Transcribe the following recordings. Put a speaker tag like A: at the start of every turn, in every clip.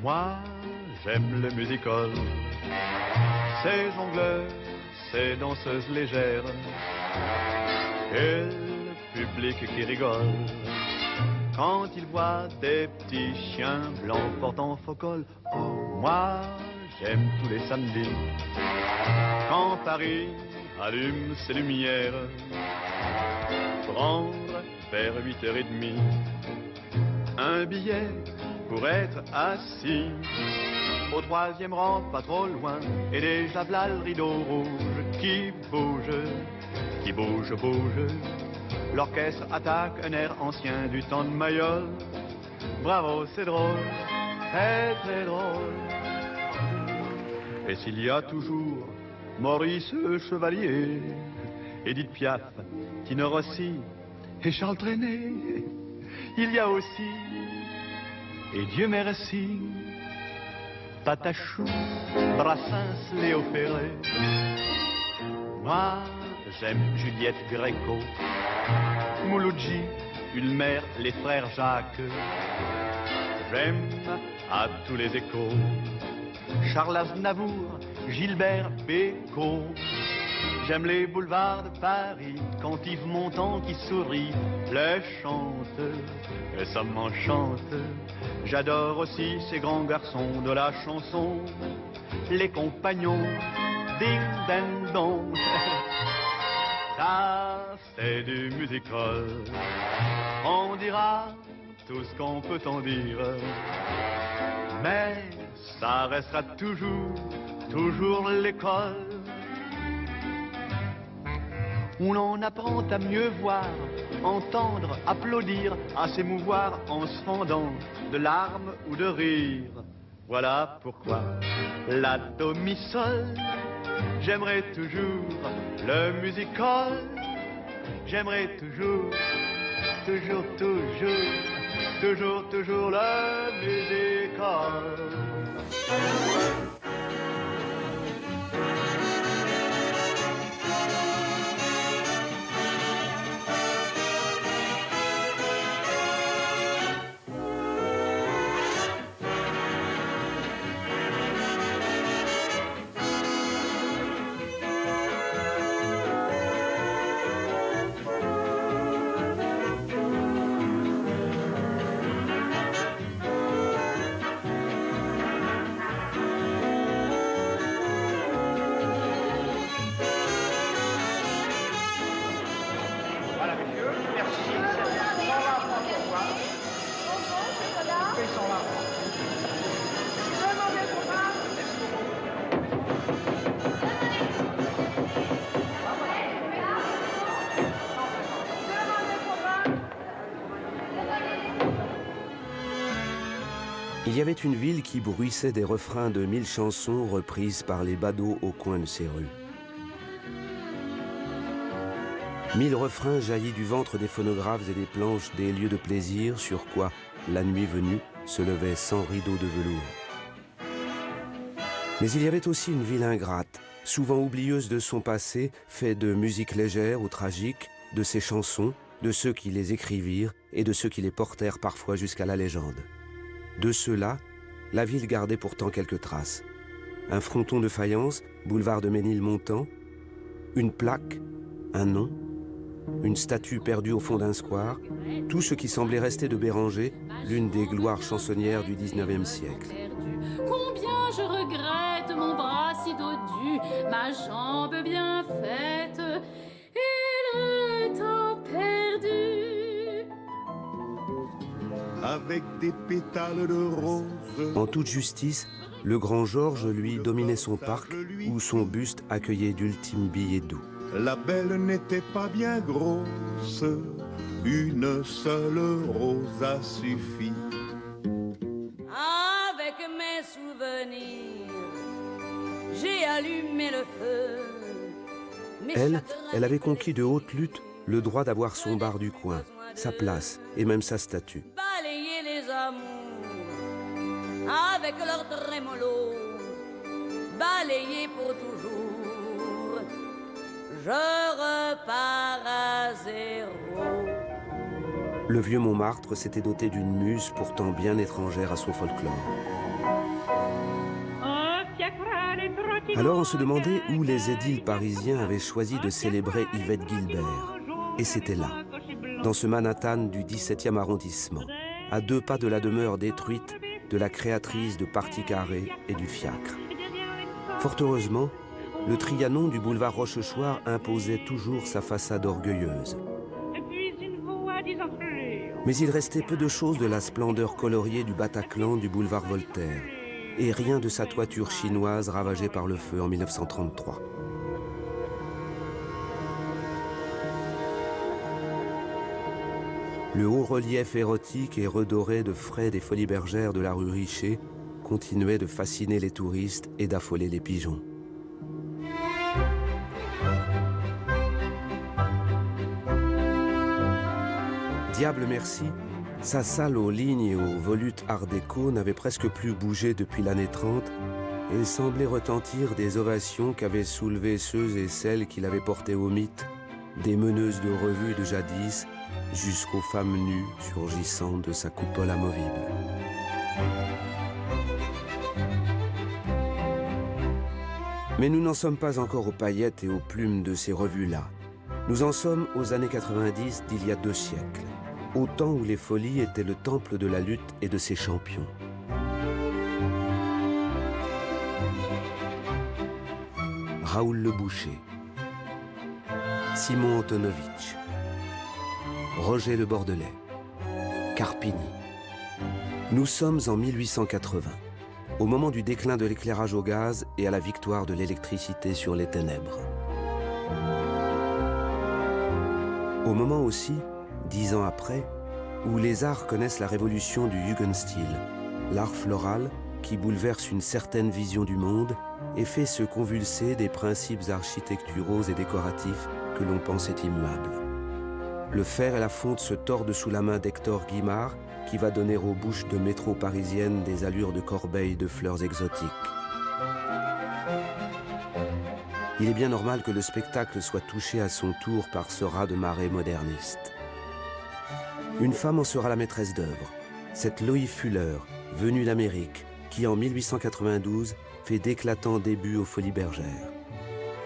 A: Moi, j'aime le music-hall, ces jongleurs, ces danseuses légères, et le public qui rigole quand il voit des petits chiens blancs portant faux col. Oh, moi, j'aime tous les samedis, quand Paris allume ses lumières, prendre vers 8h30 un billet pour être assis au 3e rang, pas trop loin, et déjà v'là le rideau rouge qui bouge, qui bouge, bouge. L'orchestre attaque un air ancien du temps de Mayol. Bravo, c'est drôle, très très drôle. Et s'il y a toujours Maurice Chevalier, Édith Piaf, Tino Rossi et Charles Trenet, il y a aussi, et Dieu merci, Patachou, Brassens, Léo Ferré. Moi, j'aime Juliette Gréco, Mouloudji, Ulmer, les frères Jacques. J'aime à tous les échos Charles Aznavour, Gilbert Bécaud. J'aime les boulevards de Paris quand Yves Montand qui sourit les chante, et ça m'enchante. J'adore aussi ces grands garçons de la chanson, les compagnons ding ding dong. Ça c'est du music-hall, on dira tout ce qu'on peut en dire, mais ça restera toujours, toujours l'école où l'on apprend à mieux voir, entendre, applaudir, à s'émouvoir en se fendant de larmes ou de rire. Voilà pourquoi la do mi sol, j'aimerais toujours le music-hall, j'aimerais toujours, toujours, toujours, toujours, toujours le music-hall.
B: Il y avait une ville qui bruissait des refrains de 1000 chansons reprises par les badauds au coin de ses rues. 1000 refrains jaillis du ventre des phonographes et des planches des lieux de plaisir sur quoi, la nuit venue, se levait sans rideau de velours. Mais il y avait aussi une ville ingrate, souvent oublieuse de son passé, fait de musique légère ou tragique, de ses chansons, de ceux qui les écrivirent et de ceux qui les portèrent parfois jusqu'à la légende. De ceux-là, la ville gardait pourtant quelques traces. Un fronton de faïence, boulevard de Ménilmontant, une plaque, un nom, une statue perdue au fond d'un square, tout ce qui semblait rester de Béranger, l'une des gloires chansonnières du XIXe siècle.
C: Combien je regrette mon bras si dodu, ma jambe bien faite, et le temps perdu.
D: Avec des pétales de rose.
B: En toute justice, le grand Georges, lui, dominait son parc, où son buste accueillait d'ultimes billets doux.
D: La belle n'était pas bien grosse, une seule rose a suffi.
E: Avec mes souvenirs, j'ai allumé le feu.
B: Elle avait conquis de haute lutte le droit d'avoir son bar du coin, sa place et même sa statue.
E: Balayer les amours avec leur trémolo, balayer pour toujours. je repars à zéro.
B: Le vieux Montmartre s'était doté d'une muse pourtant bien étrangère à son folklore. Alors on se demandait où les édiles parisiens avaient choisi de célébrer Yvette Guilbert. Et c'était là, dans ce Manhattan du 17e arrondissement, à 2 pas de la demeure détruite de la créatrice de Parti Carré et du Fiacre. Fort heureusement, le Trianon du boulevard Rochechouart imposait toujours sa façade orgueilleuse. Mais il restait peu de choses de la splendeur coloriée du Bataclan du boulevard Voltaire, et rien de sa toiture chinoise ravagée par le feu en 1933. Le haut relief érotique et redoré de Fred et Folies Bergères de la rue Richer continuait de fasciner les touristes et d'affoler les pigeons. Diable merci, sa salle aux lignes et aux volutes art déco n'avait presque plus bougé depuis l'année 30 et semblait retentir des ovations qu'avaient soulevées ceux et celles qui l'avaient porté au mythe, des meneuses de revue de jadis jusqu'aux femmes nues surgissantes de sa coupole amovible. Mais nous n'en sommes pas encore aux paillettes et aux plumes de ces revues-là. Nous en sommes aux années 90 d'il y a 2 siècles, au temps où les folies étaient le temple de la lutte et de ses champions. Raoul Le Boucher, Simon Antonovitch, Roger Le Bordelais, Carpini. Nous sommes en 1880, au moment du déclin de l'éclairage au gaz et à la victoire de l'électricité sur les ténèbres. Au moment aussi, 10 ans après, où les arts connaissent la révolution du Jugendstil, l'art floral qui bouleverse une certaine vision du monde et fait se convulser des principes architecturaux et décoratifs que l'on pensait immuables. Le fer et la fonte se tordent sous la main d'Hector Guimard, qui va donner aux bouches de métro parisiennes des allures de corbeilles de fleurs exotiques. Il est bien normal que le spectacle soit touché à son tour par ce raz de marée moderniste. Une femme en sera la maîtresse d'œuvre, cette Loie Fuller, venue d'Amérique, qui en 1892 fait d'éclatants débuts aux Folies Bergères.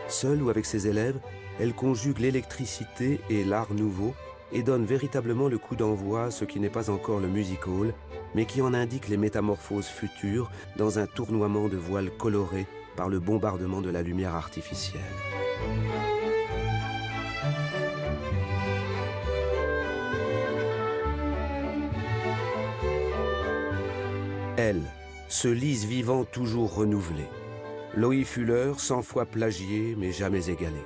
B: Seule ou avec ses élèves, elle conjugue l'électricité et l'art nouveau et donne véritablement le coup d'envoi à ce qui n'est pas encore le music hall, mais qui en indique les métamorphoses futures dans un tournoiement de voiles colorées par le bombardement de la lumière artificielle. Elle, ce lys vivant toujours renouvelé. Loie Fuller, 100 fois plagié, mais jamais égalé.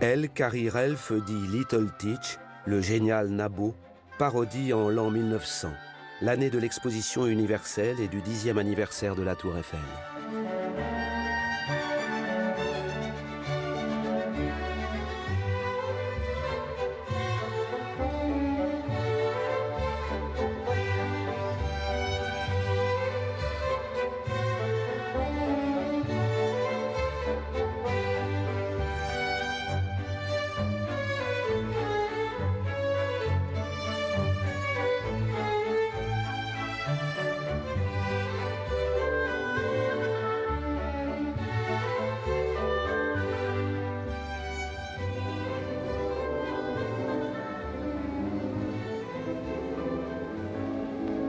B: Elle, Carrie Relf, dit Little Teach, le génial Nabo, parodie en l'an 1900, l'année de l'exposition universelle et du 10e anniversaire de la Tour Eiffel.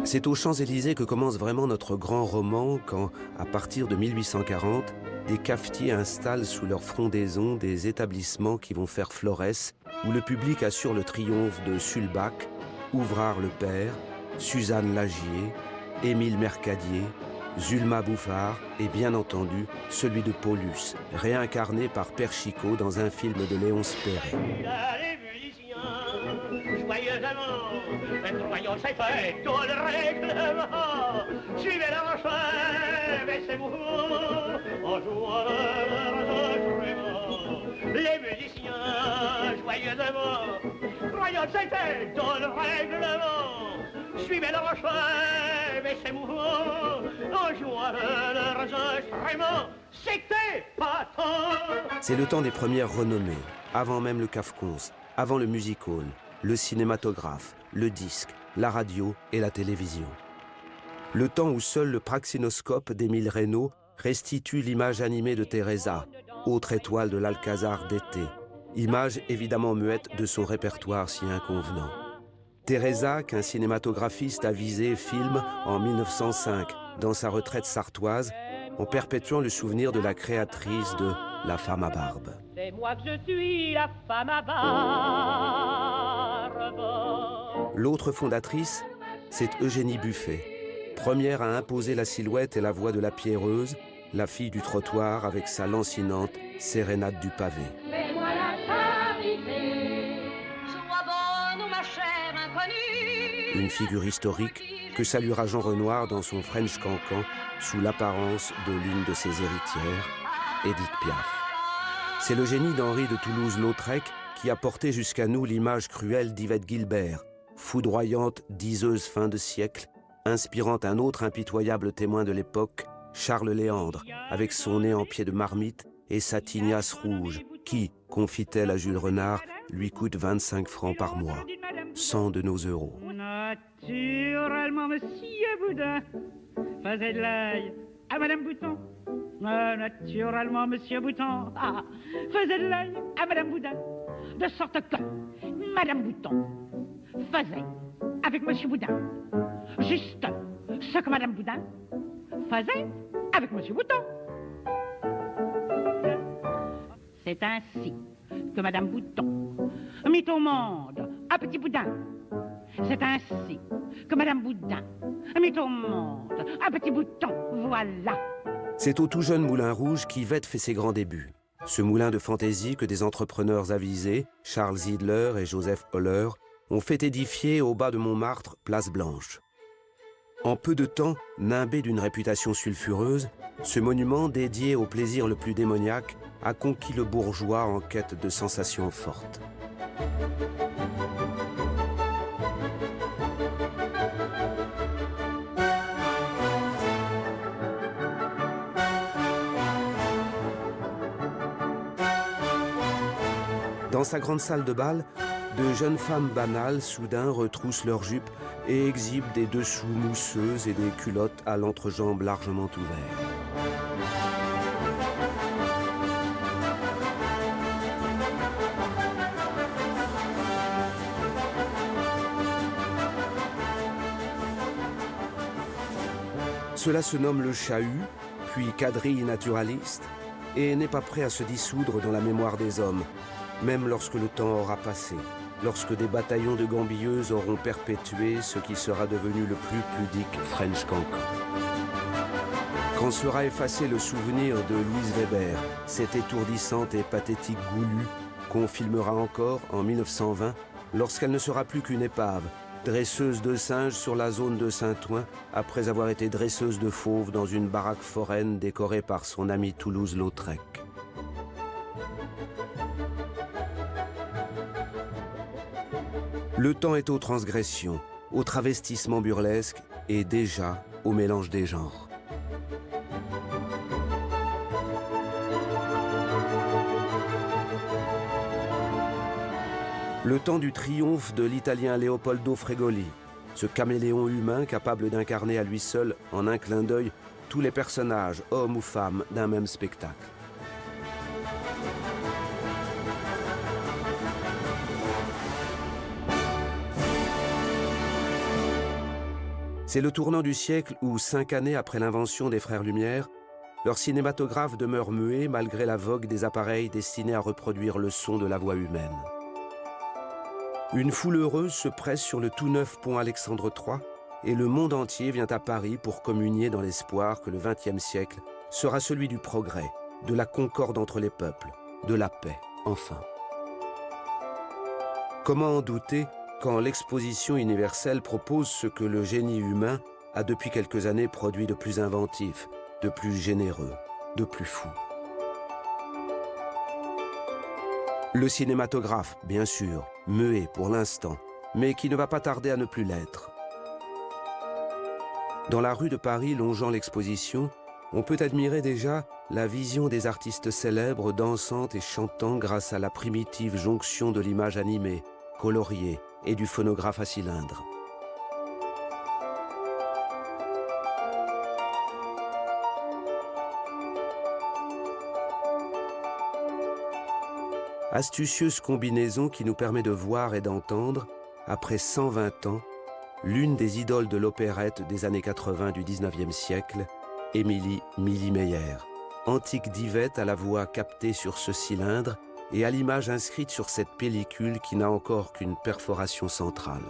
B: C'est aux Champs-Élysées que commence vraiment notre grand roman quand, à partir de 1840, des cafetiers installent sous leur frondaison des établissements qui vont faire florès, où le public assure le triomphe de Sulbach, Ouvrard le Père, Suzanne Lagier, Émile Mercadier, Zulma Bouffard et bien entendu celui de Paulus, réincarné par Père Chicot dans un film de Léonce Perret.
F: Joyeux c'est fait tout le règlement. Suivez la recherche, baissez-vous en jouant les musiciens joyeusement. Joyeux c'est fait tout le règlement. Suivez la recherche, baissez-vous on jouait leurs instruments, c'était pas tant.
B: C'est le temps des premières renommées, avant même le Cafcons, avant le music hall, le cinématographe, le disque, la radio et la télévision. Le temps où seul le praxinoscope d'Émile Reynaud restitue l'image animée de Teresa, autre étoile de l'Alcazar d'été, image évidemment muette de son répertoire si inconvenant. Teresa, qu'un cinématographiste avisé filme en 1905 dans sa retraite sartoise, en perpétuant le souvenir de la créatrice de La femme à barbe.
F: C'est moi que je suis la femme à barbe.
B: L'autre fondatrice, c'est Eugénie Buffet, première à imposer la silhouette et la voix de la pierreuse, la fille du trottoir avec sa lancinante sérénade du pavé.
C: Fais-moi la charité, sois bonne ou ma chère inconnue.
B: Une figure historique que saluera Jean Renoir dans son French Cancan sous l'apparence de l'une de ses héritières, Édith Piaf. C'est le génie d'Henri de Toulouse-Lautrec qui a porté jusqu'à nous l'image cruelle d'Yvette Guilbert, foudroyante diseuse fin de siècle, inspirant un autre impitoyable témoin de l'époque, Charles Léandre, avec son nez en pied de marmite et sa tignasse rouge, qui, confie-t-elle à Jules Renard, lui coûte 25 francs par mois, 100 de nos euros.
F: Naturellement, monsieur Boudin faisait de l'œil à Madame Bouton. Naturellement, monsieur Bouton faisait de l'œil à Madame Boudin. De sorte que Madame Bouton faisait avec monsieur Boudin juste ce que Madame Boudin faisait avec monsieur Bouton. C'est ainsi que Madame Bouton mit au monde un petit Boudin. C'est ainsi que Madame Boudin mit au monde un petit Bouton. Voilà.
B: C'est au tout jeune Moulin Rouge qu'Yvette fait ses grands débuts. Ce moulin de fantaisie que des entrepreneurs avisés, Charles Zidler et Joseph Holler, ont fait édifier au bas de Montmartre, place Blanche. En peu de temps, nimbé d'une réputation sulfureuse, ce monument dédié au plaisir le plus démoniaque a conquis le bourgeois en quête de sensations fortes. Dans sa grande salle de bal, de jeunes femmes banales soudain retroussent leurs jupes et exhibent des dessous mousseuses et des culottes à l'entrejambe largement ouvertes. Cela se nomme le chahut, puis quadrille naturaliste, et n'est pas prêt à se dissoudre dans la mémoire des hommes, même lorsque le temps aura passé, lorsque des bataillons de gambilleuses auront perpétué ce qui sera devenu le plus pudique French Cancan. Quand sera effacé le souvenir de Louise Weber, cette étourdissante et pathétique goulue qu'on filmera encore en 1920, lorsqu'elle ne sera plus qu'une épave, dresseuse de singes sur la zone de Saint-Ouen, après avoir été dresseuse de fauves dans une baraque foraine décorée par son ami Toulouse-Lautrec. Le temps est aux transgressions, au travestissement burlesque et déjà au mélange des genres. Le temps du triomphe de l'italien Leopoldo Fregoli, ce caméléon humain capable d'incarner à lui seul, en un clin d'œil, tous les personnages, hommes ou femmes, d'un même spectacle. C'est le tournant du siècle où, 5 années après l'invention des Frères Lumière, leur cinématographe demeure muet malgré la vogue des appareils destinés à reproduire le son de la voix humaine. Une foule heureuse se presse sur le tout neuf pont Alexandre III et le monde entier vient à Paris pour communier dans l'espoir que le XXe siècle sera celui du progrès, de la concorde entre les peuples, de la paix, enfin. Comment en douter quand l'exposition universelle propose ce que le génie humain a depuis quelques années produit de plus inventif, de plus généreux, de plus fou. Le cinématographe, bien sûr, muet pour l'instant, mais qui ne va pas tarder à ne plus l'être. Dans la rue de Paris longeant l'exposition, on peut admirer déjà la vision des artistes célèbres dansant et chantant grâce à la primitive jonction de l'image animée, coloriée et du phonographe à cylindre. Astucieuse combinaison qui nous permet de voir et d'entendre, après 120 ans, l'une des idoles de l'opérette des années 80 du 19e siècle, Émilie Meyer, antique divette à la voix captée sur ce cylindre et à l'image inscrite sur cette pellicule qui n'a encore qu'une perforation centrale.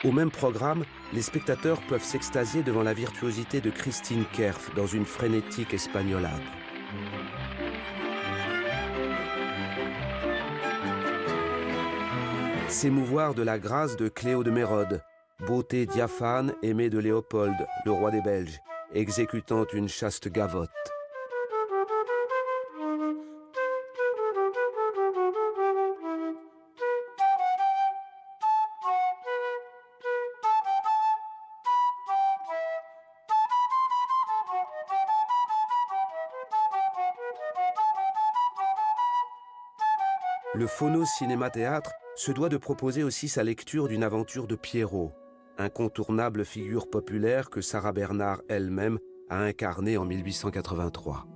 B: Au même programme, les spectateurs peuvent s'extasier devant la virtuosité de Christine Kerff dans une frénétique espagnolade. S'émouvoir de la grâce de Cléo de Mérode, beauté diaphane aimée de Léopold, le roi des Belges, exécutant une chaste gavotte. Le Phono-Cinéma-Théâtre se doit de proposer aussi sa lecture d'une aventure de Pierrot, incontournable figure populaire que Sarah Bernhardt elle-même a incarnée en 1883.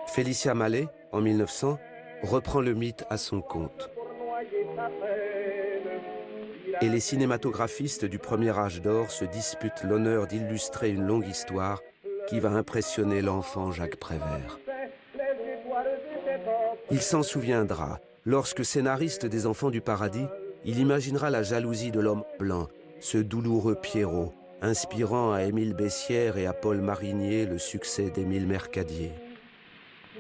B: Félicia Mallet, en 1900, reprend le mythe à son compte. Et les cinématographistes du premier âge d'or se disputent l'honneur d'illustrer une longue histoire qui va impressionner l'enfant Jacques Prévert. Il s'en souviendra, lorsque scénariste des Enfants du Paradis, il imaginera la jalousie de l'homme blanc, ce douloureux Pierrot, inspirant à Émile Bessières et à Paul Marinier le succès d'Émile Mercadier.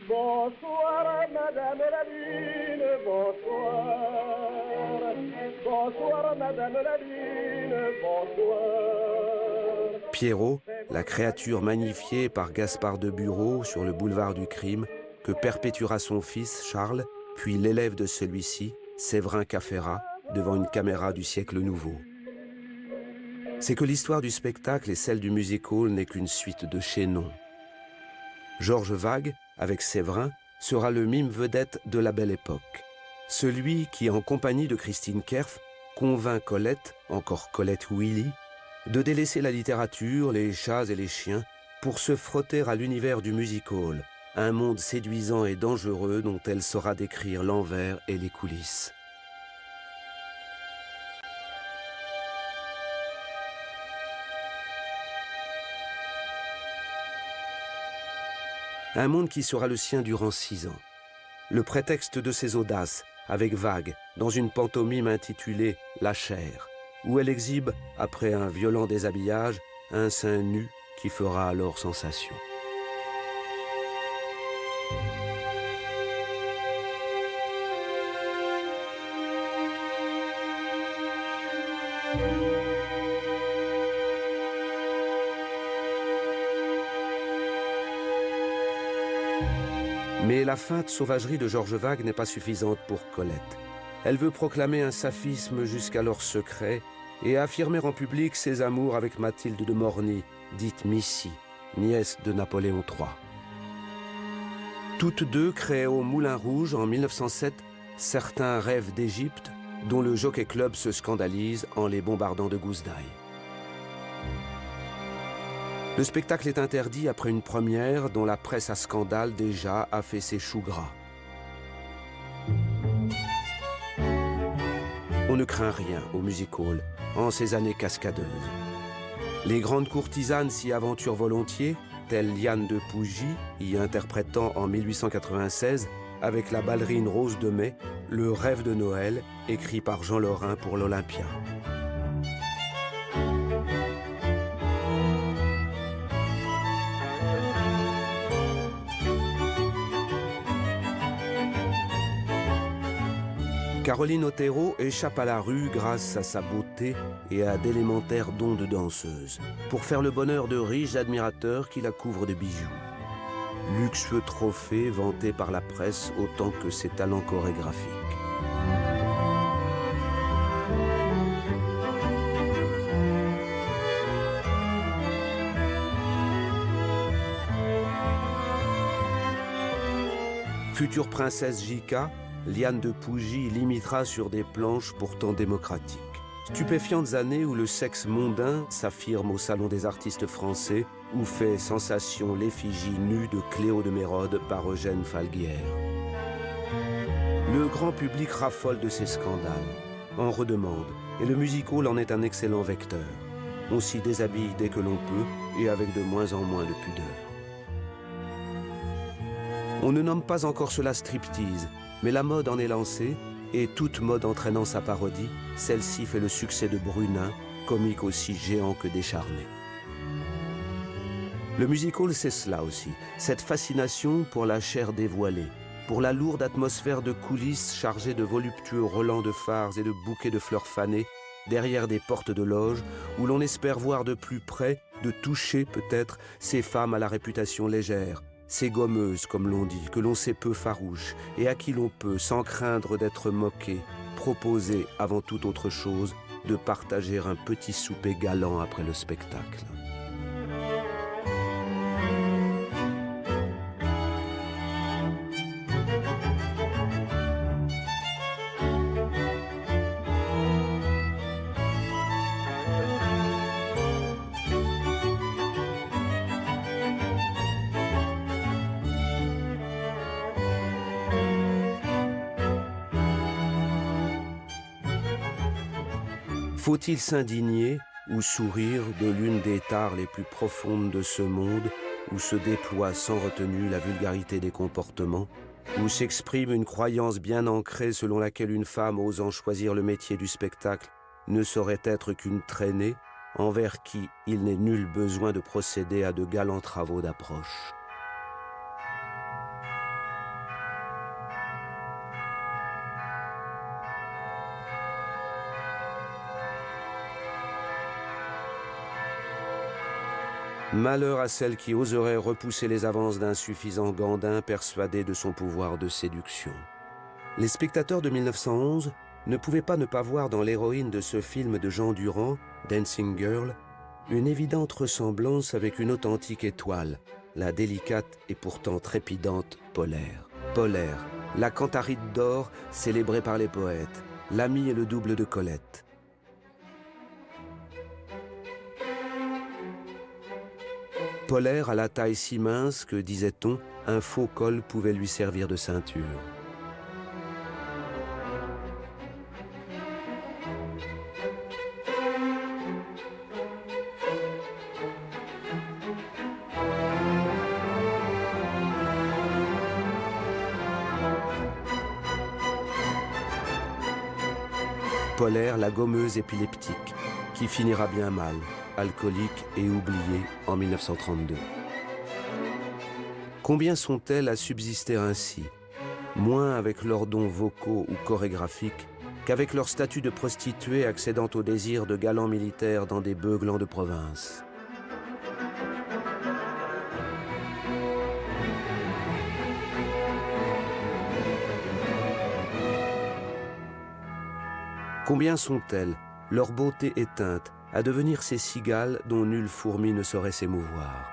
G: Bonsoir, Madame la Lune, bonsoir. Bonsoir, Madame la Lune, bonsoir.
B: Pierrot, la créature magnifiée par Gaspard de Bureau sur le boulevard du Crime, que perpétuera son fils Charles, puis l'élève de celui-ci, Séverin Caféra, devant une caméra du siècle nouveau. C'est que l'histoire du spectacle et celle du music-hall n'est qu'une suite de chaînons. Georges Vague, avec Séverin, sera le mime vedette de la Belle Époque. Celui qui, en compagnie de Christine Kerff, convainc Colette, encore Colette Willy, de délaisser la littérature, les chats et les chiens pour se frotter à l'univers du music-hall, un monde séduisant et dangereux dont elle saura décrire l'envers et les coulisses. Un monde qui sera le sien durant 6 ans. Le prétexte de ses audaces, avec Vague, dans une pantomime intitulée « La chair », où elle exhibe, après un violent déshabillage, un sein nu qui fera alors sensation. Mais la feinte sauvagerie de Georges Vague n'est pas suffisante pour Colette. Elle veut proclamer un saphisme jusqu'alors secret et affirmer en public ses amours avec Mathilde de Morny, dite Missy, nièce de Napoléon III. Toutes deux créent au Moulin Rouge en 1907 certains rêves d'Égypte dont le Jockey Club se scandalise en les bombardant de gousses d'ail. Le spectacle est interdit après une première dont la presse à scandale déjà a fait ses choux gras. On ne craint rien au music-hall en ces années cascadeuses. Les grandes courtisanes s'y aventurent volontiers, telle Liane de Pougy, y interprétant en 1896, avec la ballerine Rose de Mai, le rêve de Noël, écrit par Jean Lorrain pour l'Olympia. Caroline Otero échappe à la rue grâce à sa beauté et à d'élémentaires dons de danseuse, pour faire le bonheur de riches admirateurs qui la couvrent de bijoux. Luxueux trophée vanté par la presse autant que ses talents chorégraphiques. Future princesse Jika, Liane de Pougy l'imitera sur des planches pourtant démocratiques. Stupéfiantes années où le sexe mondain s'affirme au Salon des artistes français, où fait sensation l'effigie nue de Cléo de Mérode par Eugène Falguière. Le grand public raffole de ces scandales, en redemande, et le music-hall en est un excellent vecteur. On s'y déshabille dès que l'on peut et avec de moins en moins de pudeur. On ne nomme pas encore cela striptease, mais la mode en est lancée, et toute mode entraînant sa parodie, celle-ci fait le succès de Brunin, comique aussi géant que décharné. Le music-hall, c'est cela aussi, cette fascination pour la chair dévoilée, pour la lourde atmosphère de coulisses chargées de voluptueux relents de phares et de bouquets de fleurs fanées, derrière des portes de loge, où l'on espère voir de plus près, de toucher peut-être, ces femmes à la réputation légère, ces gommeuses, comme l'on dit, que l'on sait peu farouches, et à qui l'on peut, sans craindre d'être moqué, proposer, avant toute autre chose, de partager un petit souper galant après le spectacle. Faut-il s'indigner ou sourire de l'une des tares les plus profondes de ce monde, où se déploie sans retenue la vulgarité des comportements, où s'exprime une croyance bien ancrée selon laquelle une femme osant choisir le métier du spectacle ne saurait être qu'une traînée, envers qui il n'est nul besoin de procéder à de galants travaux d'approche. Malheur à celle qui oserait repousser les avances d'insuffisants gandins persuadés de son pouvoir de séduction. Les spectateurs de 1911 ne pouvaient pas ne pas voir dans l'héroïne de ce film de Jean Durand, Dancing Girl, une évidente ressemblance avec une authentique étoile, la délicate et pourtant trépidante Polaire. Polaire, la cantaride d'or célébrée par les poètes, l'amie et le double de Colette. Polaire à la taille si mince que, disait-on, un faux col pouvait lui servir de ceinture. Polaire, la gommeuse épileptique, qui finira bien mal, alcoolique et oubliée en 1932. Combien sont-elles à subsister ainsi, moins avec leurs dons vocaux ou chorégraphiques qu'avec leur statut de prostituée accédant au désir de galants militaires dans des beuglans de province. Combien sont-elles, leur beauté éteinte, à devenir ces cigales dont nulle fourmi ne saurait s'émouvoir.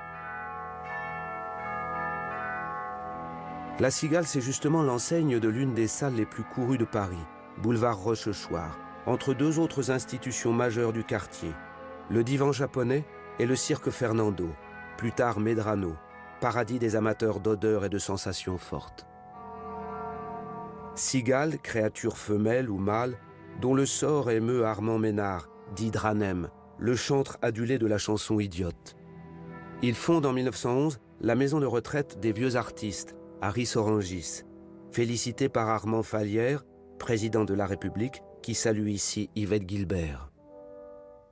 B: La Cigale, c'est justement l'enseigne de l'une des salles les plus courues de Paris, boulevard Rochechouart, entre deux autres institutions majeures du quartier, le Divan japonais et le Cirque Fernando, plus tard Medrano, paradis des amateurs d'odeurs et de sensations fortes. Cigale, créature femelle ou mâle, dont le sort émeut Armand Ménard, dit Dranem, le chantre adulé de la chanson idiote. Il fonde en 1911 la maison de retraite des vieux artistes, Harris Orangis, félicité par Armand Fallière, président de la République, qui salue ici Yvette Gilbert.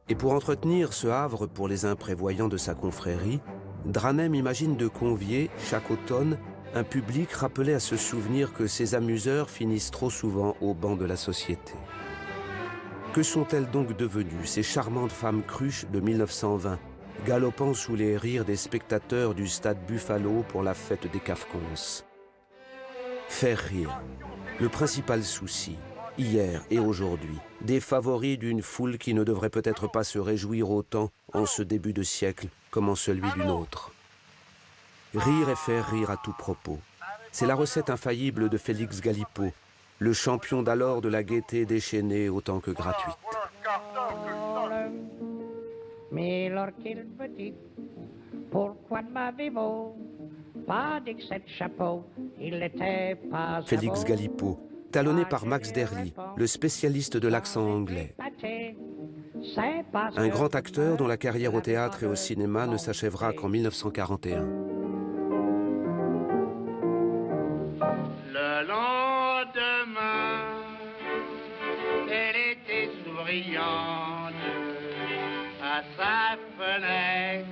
B: Et pour entretenir ce havre pour les imprévoyants de sa confrérie, Dranem imagine de convier, chaque automne, un public rappelé à se souvenir que ces amuseurs finissent trop souvent au banc de la société. Que sont-elles donc devenues, ces charmantes femmes cruches de 1920, galopant sous les rires des spectateurs du stade Buffalo pour la fête des Cafcons? Faire rire, le principal souci, hier et aujourd'hui, des favoris d'une foule qui ne devrait peut-être pas se réjouir autant en ce début de siècle comme en celui d'une autre. Rire et faire rire à tout propos. C'est la recette infaillible de Félix Galipeau, le champion d'alors de la gaieté déchaînée autant que gratuite.
F: Mais lorsqu'il me dit, pourquoi ne m'avez-vous pas dit que cette chapeau, il n'était pas
B: Félix Galipeau, talonné par Max Derly, le spécialiste de l'accent anglais. Un grand acteur dont la carrière au théâtre et au cinéma ne s'achèvera qu'en 1941.
H: Le lendemain, elle était souriante, à sa fenêtre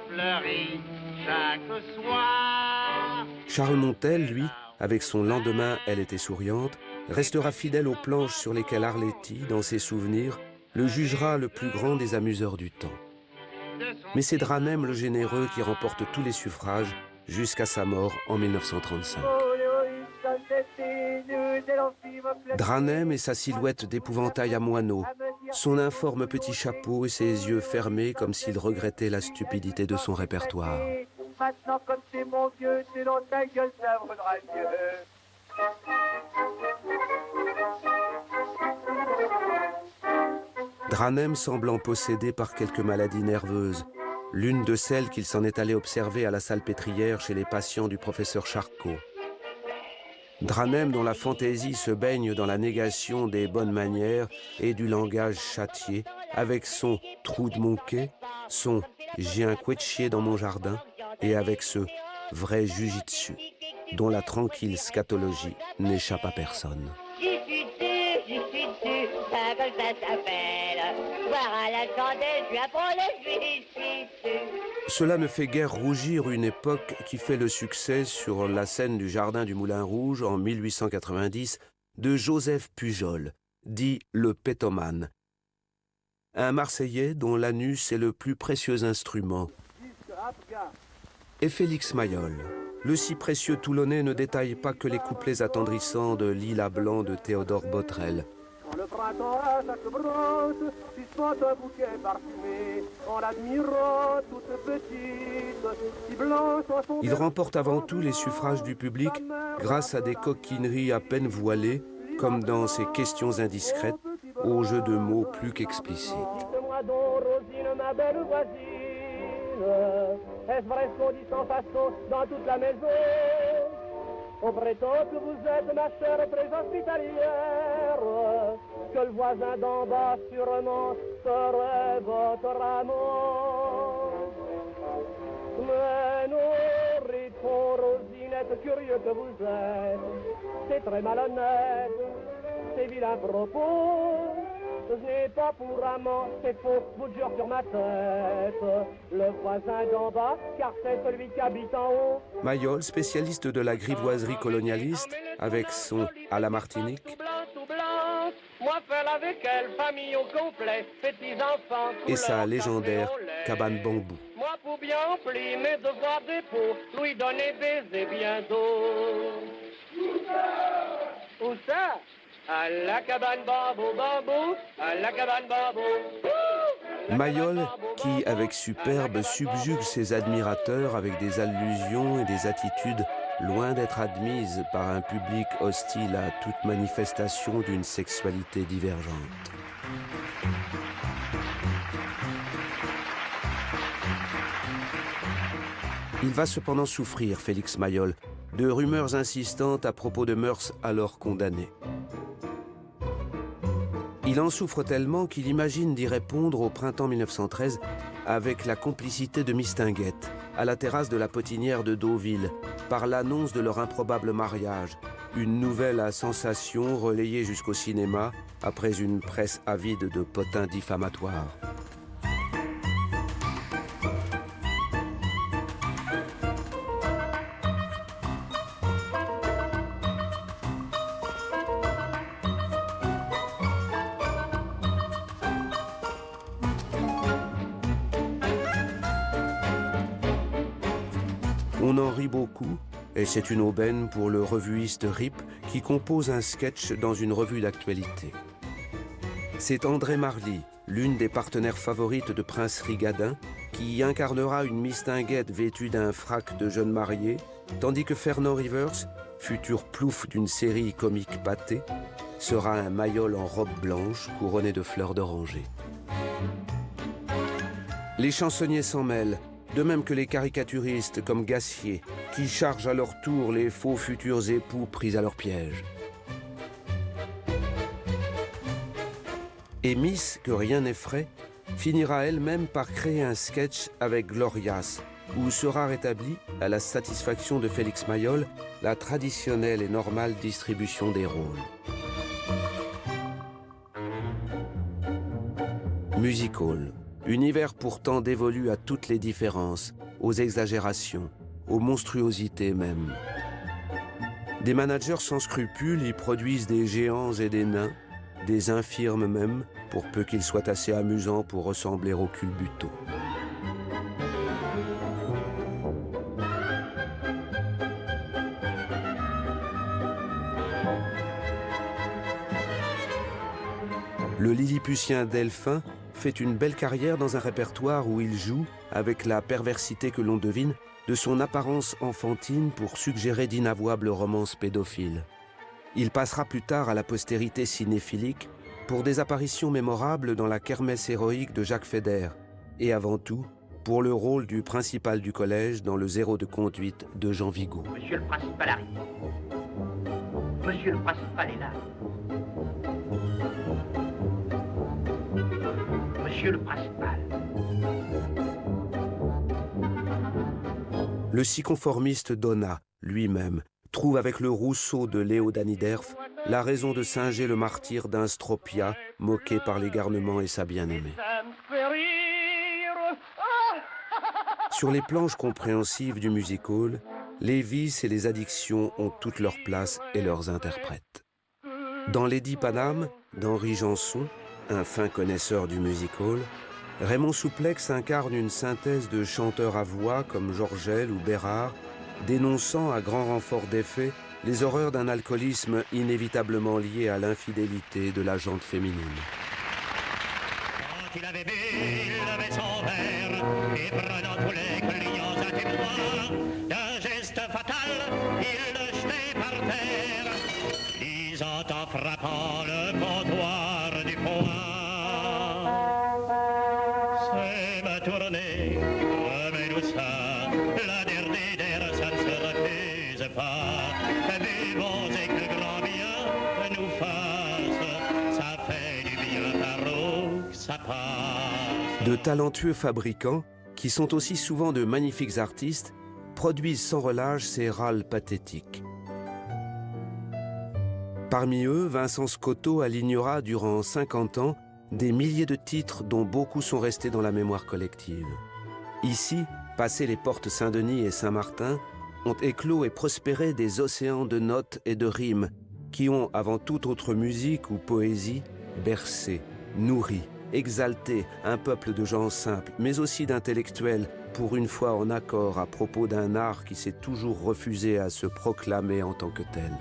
H: fleurie chaque soir.
B: Charles Montel, lui, avec son lendemain, elle était souriante, restera fidèle aux planches sur lesquelles Arletty, dans ses souvenirs, le jugera le plus grand des amuseurs du temps. Mais c'est Dranem le généreux qui remporte tous les suffrages jusqu'à sa mort en 1935. Dranem et sa silhouette d'épouvantail à moineau, son informe petit chapeau et ses yeux fermés comme s'il regrettait la stupidité de son répertoire.
G: Maintenant, comme c'est mon vieux, c'est dans ta gueule, ça vaudra mieux.
B: Dranem semblant possédé par quelques maladies nerveuses, l'une de celles qu'il s'en est allé observer à la Salpêtrière chez les patients du professeur Charcot. Dranem dont la fantaisie se baigne dans la négation des bonnes manières et du langage châtié, avec son « trou de mon quai », son « j'ai un couet de chier dans mon jardin » et avec ce « vrai jujitsu » dont la tranquille scatologie n'échappe à personne. Cela ne fait guère rougir une époque qui fait le succès sur la scène du Jardin du Moulin Rouge en 1890 de Joseph Pujol, dit le pétomane, un Marseillais dont l'anus est le plus précieux instrument. Et Félix Mayol, le si précieux Toulonnais ne détaille pas que les couplets attendrissants de Lilas Blanc de Théodore Botrel.
G: Le printemps à chaque branche suspend un bouquet parfumé en l'admirant toute petite, si blanche en son...
B: Il remporte avant tout les suffrages du public grâce à des coquineries à peine voilées, comme dans ses questions indiscrètes, aux jeux de mots plus qu'explicites.
G: Dites-moi donc, Rosine, ma belle voisine, est-ce vrai ce qu'on dit sans façon dans toute la maison? On prétend que vous êtes ma chère très hospitalière, que le voisin d'en bas sûrement serait votre amant. Mais nous, répond Rosinette, curieux que vous êtes, c'est très malhonnête, c'est vilain propos. Ce n'est pas pour amant, c'est faux, vous le jure sur ma tête. Le voisin d'en bas, car c'est celui qui habite en haut.
B: Mayol, spécialiste de la grivoiserie colonialiste, avec son « à la Martinique ».
G: Moi, faire avec elle, famille au complet, petits enfants.
B: Et sa légendaire cabane bambou.
G: Moi, pour bien remplir mes devoirs dépôt, lui donner baiser bientôt. Où ça? À la cabane bambou, bambou, à la cabane bambou.
B: Mayol, qui, avec superbe, subjugue ses admirateurs avec des allusions et des attitudes loin d'être admises par un public hostile à toute manifestation d'une sexualité divergente. Il va cependant souffrir, Félix Mayol, de rumeurs insistantes à propos de mœurs alors condamnées. Il en souffre tellement qu'il imagine d'y répondre au printemps 1913 avec la complicité de Mistinguett, à la terrasse de la Potinière de Deauville, par l'annonce de leur improbable mariage, une nouvelle à sensation relayée jusqu'au cinéma après une presse avide de potins diffamatoires. On en rit beaucoup, et c'est une aubaine pour le revuiste Rip qui compose un sketch dans une revue d'actualité. C'est André Marly, l'une des partenaires favorites de Prince Rigadin, qui y incarnera une mistinguette vêtue d'un frac de jeune marié, tandis que Fernand Rivers, futur plouf d'une série comique pâtée, sera un mayol en robe blanche couronné de fleurs d'oranger. Les chansonniers s'en mêlent, de même que les caricaturistes comme Gassier, qui chargent à leur tour les faux futurs époux pris à leur piège. Et Miss, que rien n'effraie, finira elle-même par créer un sketch avec Glorias, où sera rétablie, à la satisfaction de Félix Mayol, la traditionnelle et normale distribution des rôles. Music Hall, univers pourtant dévolu à toutes les différences, aux exagérations, aux monstruosités même. Des managers sans scrupules y produisent des géants et des nains, des infirmes même, pour peu qu'ils soient assez amusants pour ressembler aux culbutos. Le Lilliputien Delphin fait une belle carrière dans un répertoire où il joue, avec la perversité que l'on devine, de son apparence enfantine pour suggérer d'inavouables romances pédophiles. Il passera plus tard à la postérité cinéphilique pour des apparitions mémorables dans la kermesse héroïque de Jacques Feder et avant tout pour le rôle du principal du collège dans le Zéro de conduite de Jean Vigo.
H: Monsieur le principal arrive. Monsieur le principal est là. Monsieur le principal.
B: Le si conformiste Donat, lui-même, trouve avec le Rousseau de Léo Daniderf la raison de singer le martyr d'un Stropia, moqué par les garnements et sa bien-aimée. Sur les planches compréhensives du music hall, les vices et les addictions ont toute leur place et leurs interprètes. Dans Lady Paname, d'Henri Janson, un fin connaisseur du music hall, Raymond Souplex incarne une synthèse de chanteurs à voix comme Georgel ou Bérard, dénonçant à grand renfort d'effet les horreurs d'un alcoolisme inévitablement lié à l'infidélité de la jante féminine.
I: Quand il avait bu, il levait son verre, et prenant tous les clients à témoin, d'un geste fatal, il le jetait par terre, disant en frappant le comptoir du poing. C'est ma tournée, remets nous ça, la dernière, ça ne se refuse pas. Buvons et que le grand bien nous fasse, ça fait du bien par où ça passe.
B: De talentueux fabricants, qui sont aussi souvent de magnifiques artistes, produisent sans relâche ces râles pathétiques. Parmi eux, Vincent Scotto alignera durant 50 ans des milliers de titres dont beaucoup sont restés dans la mémoire collective. Ici, passés les portes Saint-Denis et Saint-Martin, ont éclos et prospéré des océans de notes et de rimes qui ont, avant toute autre musique ou poésie, bercé, nourri, exalté un peuple de gens simples, mais aussi d'intellectuels, pour une fois en accord à propos d'un art qui s'est toujours refusé à se proclamer en tant que tel.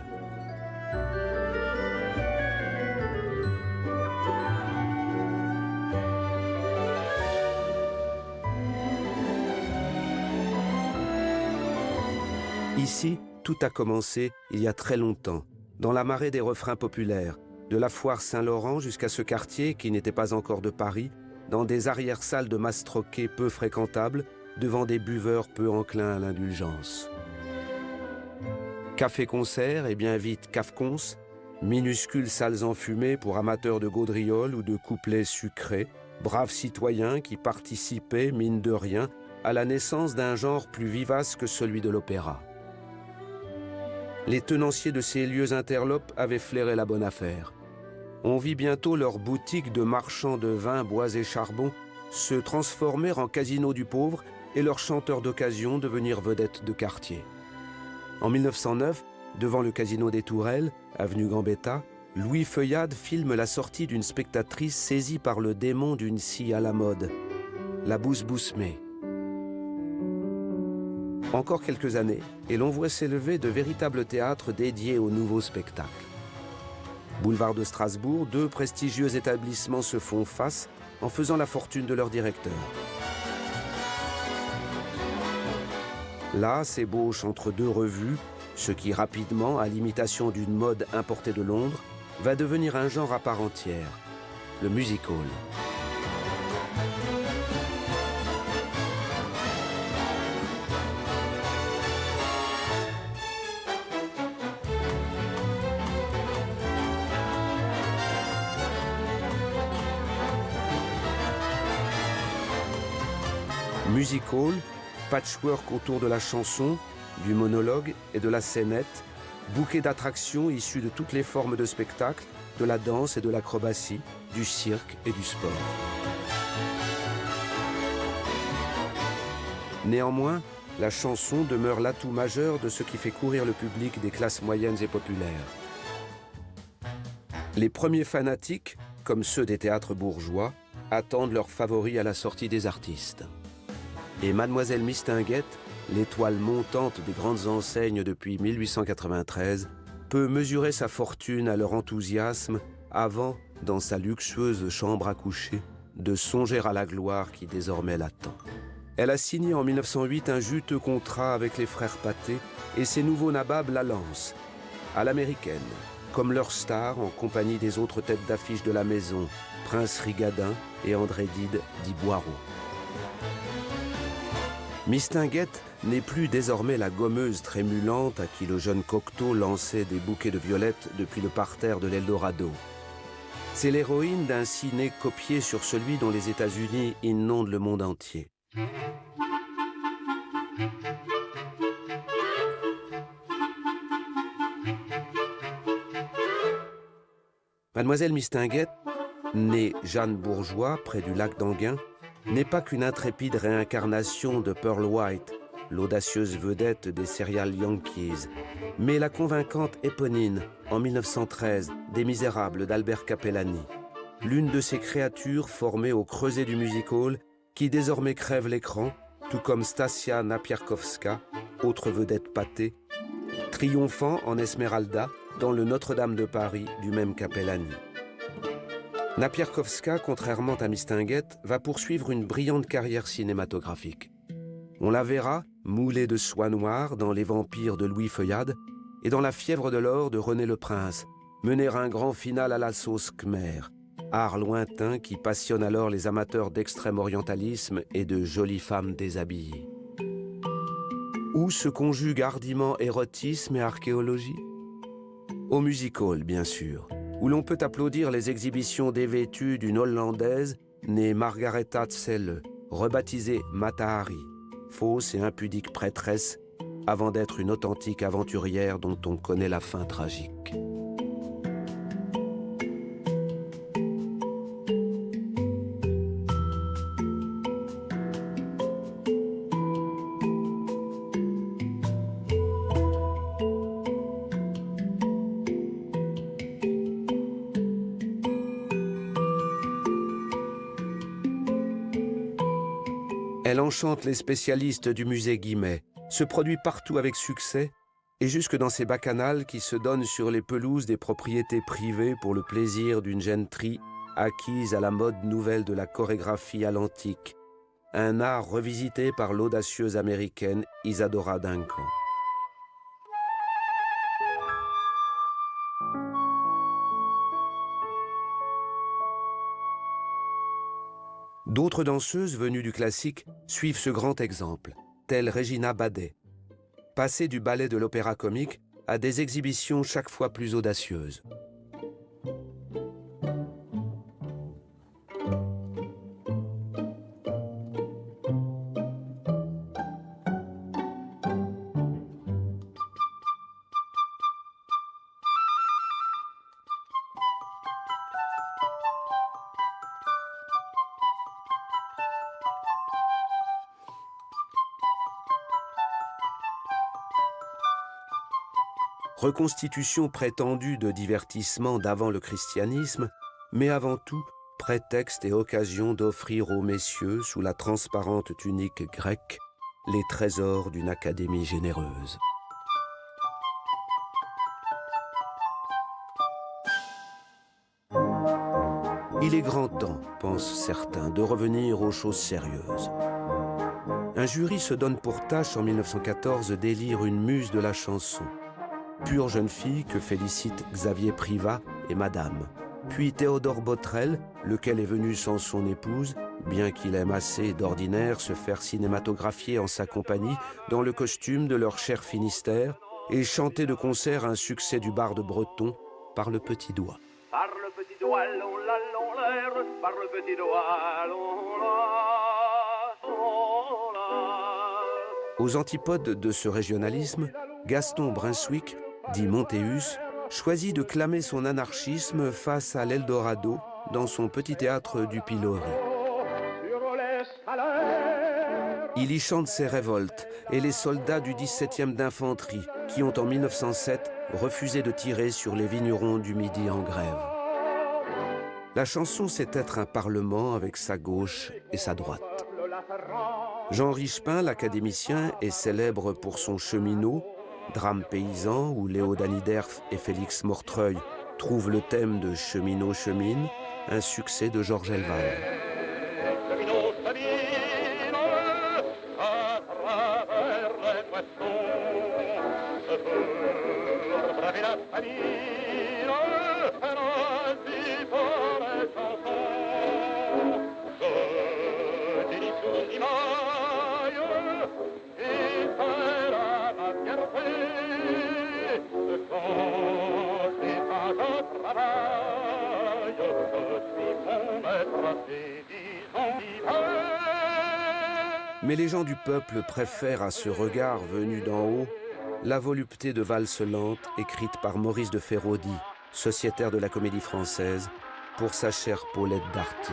B: Ici, tout a commencé il y a très longtemps, dans la marée des refrains populaires, de la foire Saint-Laurent jusqu'à ce quartier qui n'était pas encore de Paris, dans des arrière-salles de mastroquets peu fréquentables, devant des buveurs peu enclins à l'indulgence. Café-concert et bien vite cafecons, minuscules salles enfumées pour amateurs de gaudrioles ou de couplets sucrés, braves citoyens qui participaient, mine de rien, à la naissance d'un genre plus vivace que celui de l'opéra. Les tenanciers de ces lieux interlopes avaient flairé la bonne affaire. On vit bientôt leurs boutiques de marchands de vin, bois et charbon se transformer en casino du pauvre et leurs chanteurs d'occasion devenir vedettes de quartier. En 1909, devant le casino des Tourelles, avenue Gambetta, Louis Feuillade filme la sortie d'une spectatrice saisie par le démon d'une scie à la mode, la Bousbousmée. Encore quelques années, et l'on voit s'élever de véritables théâtres dédiés aux nouveaux spectacles. Boulevard de Strasbourg, 2 prestigieux établissements se font face en faisant la fortune de leur directeur. Là s'ébauche entre 2 revues, ce qui rapidement, à l'imitation d'une mode importée de Londres, va devenir un genre à part entière, le music hall. Music hall, patchwork autour de la chanson, du monologue et de la scénette, bouquet d'attractions issues de toutes les formes de spectacle, de la danse et de l'acrobatie, du cirque et du sport. Néanmoins, la chanson demeure l'atout majeur de ce qui fait courir le public des classes moyennes et populaires. Les premiers fanatiques, comme ceux des théâtres bourgeois, attendent leurs favoris à la sortie des artistes. Et Mademoiselle Mistinguett, l'étoile montante des grandes enseignes depuis 1893, peut mesurer sa fortune à leur enthousiasme avant, dans sa luxueuse chambre à coucher, de songer à la gloire qui désormais l'attend. Elle a signé en 1908 un juteux contrat avec les frères Pathé et ses nouveaux nababs la lancent, à l'américaine, comme leur star en compagnie des autres têtes d'affiche de la maison, Prince Rigadin et André Dide dit Boireau. Mistinguett n'est plus désormais la gommeuse trémulante à qui le jeune Cocteau lançait des bouquets de violettes depuis le parterre de l'Eldorado. C'est l'héroïne d'un ciné copié sur celui dont les États-Unis inondent le monde entier. Mademoiselle Mistinguett, née Jeanne Bourgeois près du lac d'Enghien, n'est pas qu'une intrépide réincarnation de Pearl White, l'audacieuse vedette des Serial Yankees, mais la convaincante Éponine, en 1913, des Misérables d'Albert Capellani, l'une de ces créatures formées au creuset du music-hall qui désormais crève l'écran, tout comme Stasia Napierkowska, autre vedette Pathé, triomphant en Esmeralda dans le Notre-Dame de Paris du même Capellani. Napierkowska, contrairement à Mistinguett, va poursuivre une brillante carrière cinématographique. On la verra, moulée de soie noire dans Les Vampires de Louis Feuillade et dans La Fièvre de l'or de René Le Prince, mener un grand final à la sauce khmer, art lointain qui passionne alors les amateurs d'extrême orientalisme et de jolies femmes déshabillées. Où se conjuguent hardiment érotisme et archéologie? Au music hall, bien sûr, où l'on peut applaudir les exhibitions dévêtues d'une Hollandaise née Margaretha Zelle, rebaptisée Mata Hari, fausse et impudique prêtresse, avant d'être une authentique aventurière dont on connaît la fin tragique. Elle enchante les spécialistes du musée Guimet, se produit partout avec succès et jusque dans ces bacchanales qui se donnent sur les pelouses des propriétés privées pour le plaisir d'une gentry acquise à la mode nouvelle de la chorégraphie à l'antique, un art revisité par l'audacieuse américaine Isadora Duncan. D'autres danseuses venues du classique suivent ce grand exemple, telle Regina Badet, passée du ballet de l'opéra comique à des exhibitions chaque fois plus audacieuses. Reconstitution prétendue de divertissement d'avant le christianisme, mais avant tout prétexte et occasion d'offrir aux messieurs, sous la transparente tunique grecque, les trésors d'une académie généreuse. Il est grand temps, pensent certains, de revenir aux choses sérieuses. Un jury se donne pour tâche en 1914 d'élire une muse de la chanson. Pure jeune fille que félicitent Xavier Privat et Madame. Puis Théodore Botrel, lequel est venu sans son épouse, bien qu'il aime assez d'ordinaire se faire cinématographier en sa compagnie dans le costume de leur cher Finistère et chanter de concert un succès du barde breton par le petit doigt.
G: Par le petit doigt, l'on l'a, l'on l'air, par le petit doigt, l'on l'a, l'on l'a.
B: Aux antipodes de ce régionalisme, Gaston Brunswick, dit Montéus, choisit de clamer son anarchisme face à l'Eldorado dans son petit théâtre du Pilori. Il y chante ses révoltes et les soldats du 17e d'infanterie qui ont en 1907 refusé de tirer sur les vignerons du Midi en grève. La chanson, c'est être un parlement avec sa gauche et sa droite. Jean Richepin, l'académicien, est célèbre pour son Cheminot, drame paysan où Léo Daniderf et Félix Mortreuil trouvent le thème de Cheminot chemine, un succès de Georges Elval. Mais les gens du peuple préfèrent à ce regard venu d'en haut la volupté de valse lente écrite par Maurice de Féraudy, sociétaire de la Comédie Française, pour sa chère Paulette Darty.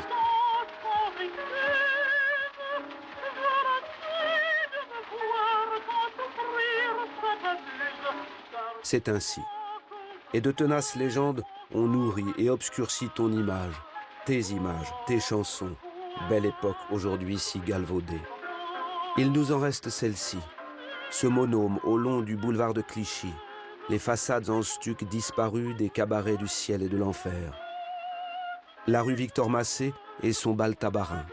B: C'est ainsi. Et de tenaces légendes ont nourri et obscurci ton image, tes chansons, belle époque aujourd'hui si galvaudée. Il nous en reste celle-ci, ce monôme au long du boulevard de Clichy, les façades en stuc disparues des cabarets du ciel et de l'enfer, la rue Victor Massé et son bal tabarin.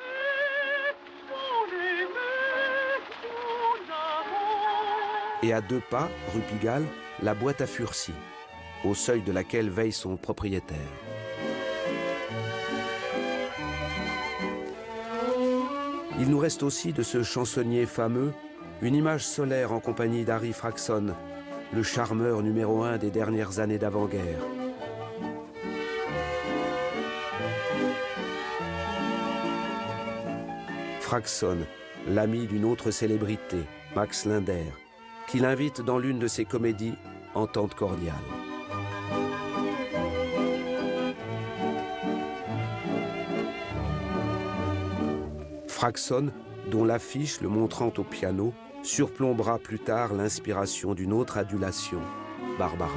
B: Et à 2 pas, rue Pigalle, la boîte à Furcy, au seuil de laquelle veille son propriétaire. Il nous reste aussi de ce chansonnier fameux une image solaire en compagnie d'Harry Fraxon, le charmeur numéro 1 des dernières années d'avant-guerre. Fraxon, l'ami d'une autre célébrité, Max Linder, qui l'invite dans l'une de ses comédies, Entente cordiale. Fraxon, dont l'affiche, le montrant au piano, surplombera plus tard l'inspiration d'une autre adulation, Barbara.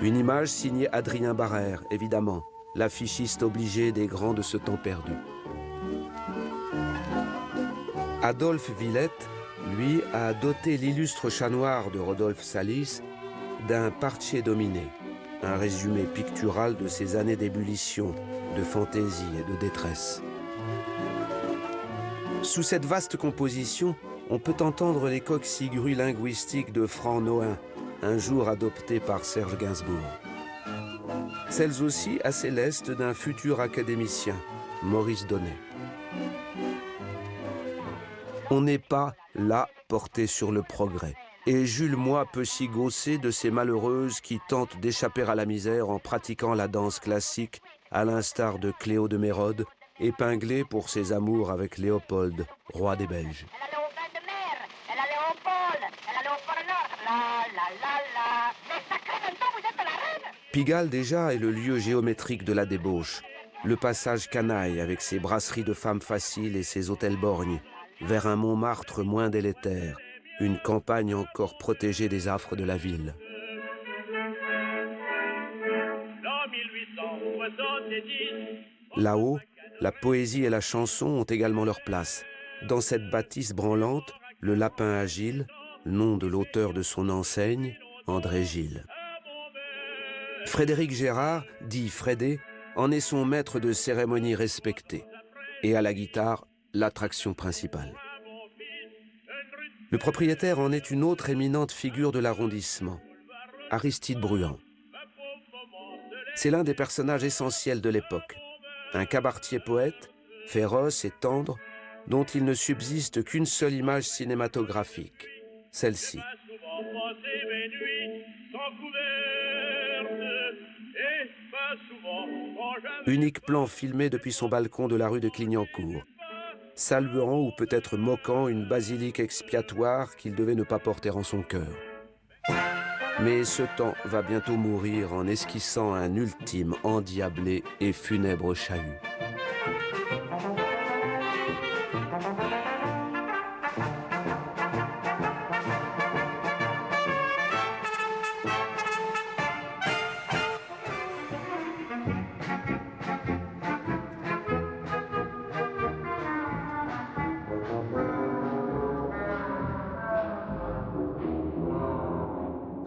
B: Une image signée Adrien Barrère, évidemment, l'affichiste obligé des grands de ce temps perdu. Adolphe Villette, lui, a doté l'illustre chat noir de Rodolphe Salis d'un Parce dominé, un résumé pictural de ces années d'ébullition, de fantaisie et de détresse. Sous cette vaste composition, on peut entendre les coqs-cigrues linguistiques de Franc Nohain, un jour adopté par Serge Gainsbourg. Celles aussi assez lestes d'un futur académicien, Maurice Donnet. On n'est pas, là, porté sur le progrès. Et Jules Moy peut s'y gausser de ces malheureuses qui tentent d'échapper à la misère en pratiquant la danse classique, à l'instar de Cléo de Mérode, épinglée pour ses amours avec Léopold, roi des Belges.
J: Elle allait au bain de mer, elle allait au pôle, elle allait au pôle Nord, la. Mais sacré même temps, vous êtes la reine!
B: Pigalle, déjà, est le lieu géométrique de la débauche. Le passage canaille avec ses brasseries de femmes faciles et ses hôtels borgnes, vers un Montmartre moins délétère, une campagne encore protégée des affres de la ville. Là-haut, la poésie et la chanson ont également leur place. Dans cette bâtisse branlante, le lapin agile, nom de l'auteur de son enseigne, André Gille. Frédéric Gérard, dit Frédé, en est son maître de cérémonie respecté. Et à la guitare, l'attraction principale. Le propriétaire en est une autre éminente figure de l'arrondissement, Aristide Bruant. C'est l'un des personnages essentiels de l'époque. Un cabaretier poète, féroce et tendre, dont il ne subsiste qu'une seule image cinématographique, celle-ci. Unique plan filmé depuis son balcon de la rue de Clignancourt, saluant ou peut-être moquant une basilique expiatoire qu'il devait ne pas porter en son cœur. Mais ce temps va bientôt mourir en esquissant un ultime endiablé et funèbre chahut.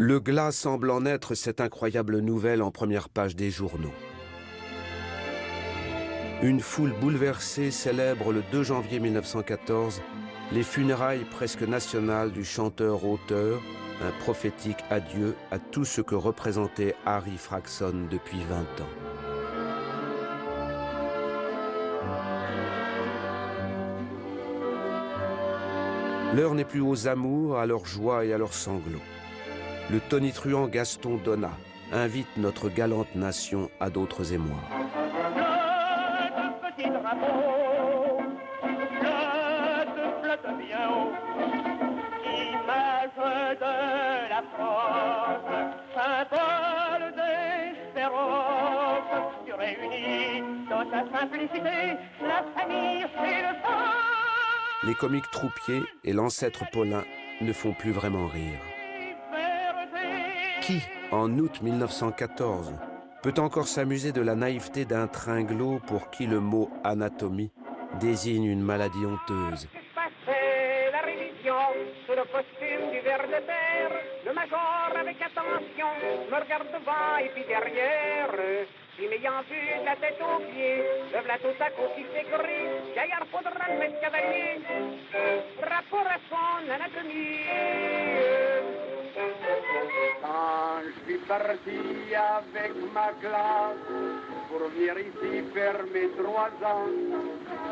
B: Le glas semble en être cette incroyable nouvelle en première page des journaux. Une foule bouleversée célèbre le 2 janvier 1914 les funérailles presque nationales du chanteur-auteur, un prophétique adieu à tout ce que représentait Harry Fragson depuis 20 ans. L'heure n'est plus aux amours, à leurs joies et à leurs sanglots. Le tonitruant Gaston Donat invite notre galante nation à d'autres émois.
G: Le petit drapeau, je te flotte bien haut, image de la France, symbole d'espérance, tu réunis dans ta simplicité la famille et le sang.
B: Les comiques troupiers et l'ancêtre Paulin ne font plus vraiment rire. Qui, en août 1914, peut encore s'amuser de la naïveté d'un tringlot pour qui le mot anatomie désigne une maladie honteuse?
G: Passer la révision sous le costume du ver de terre, le major avec attention me regarde devant et puis derrière. Puis m'ayant vu de la tête aux pieds, le v'là tout à coup qui s'écrit, gaillard faudra le mettre cavalier, rapport à son anatomie. Quand je suis parti avec ma classe pour venir ici faire mes 3 ans,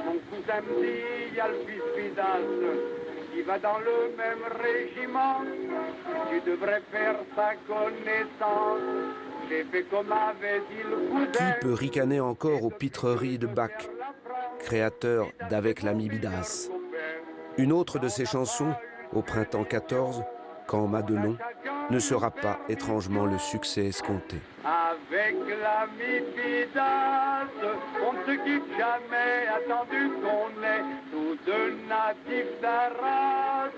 G: mon cousin me dit, il y a le fils Vidas qui va dans le même régiment, tu devrais faire sa connaissance. J'ai fait comme avait dit le cousin.
B: Qui peut ricaner encore aux pitreries de Bach, créateur d'Avec l'ami Bidas? Une autre de ses chansons, au printemps 14, Quand Madelon, ne sera pas étrangement le succès escompté.
G: Avec l'ami Bidas, on ne se quitte jamais, attendu qu'on est tous deux natifs d'Arras,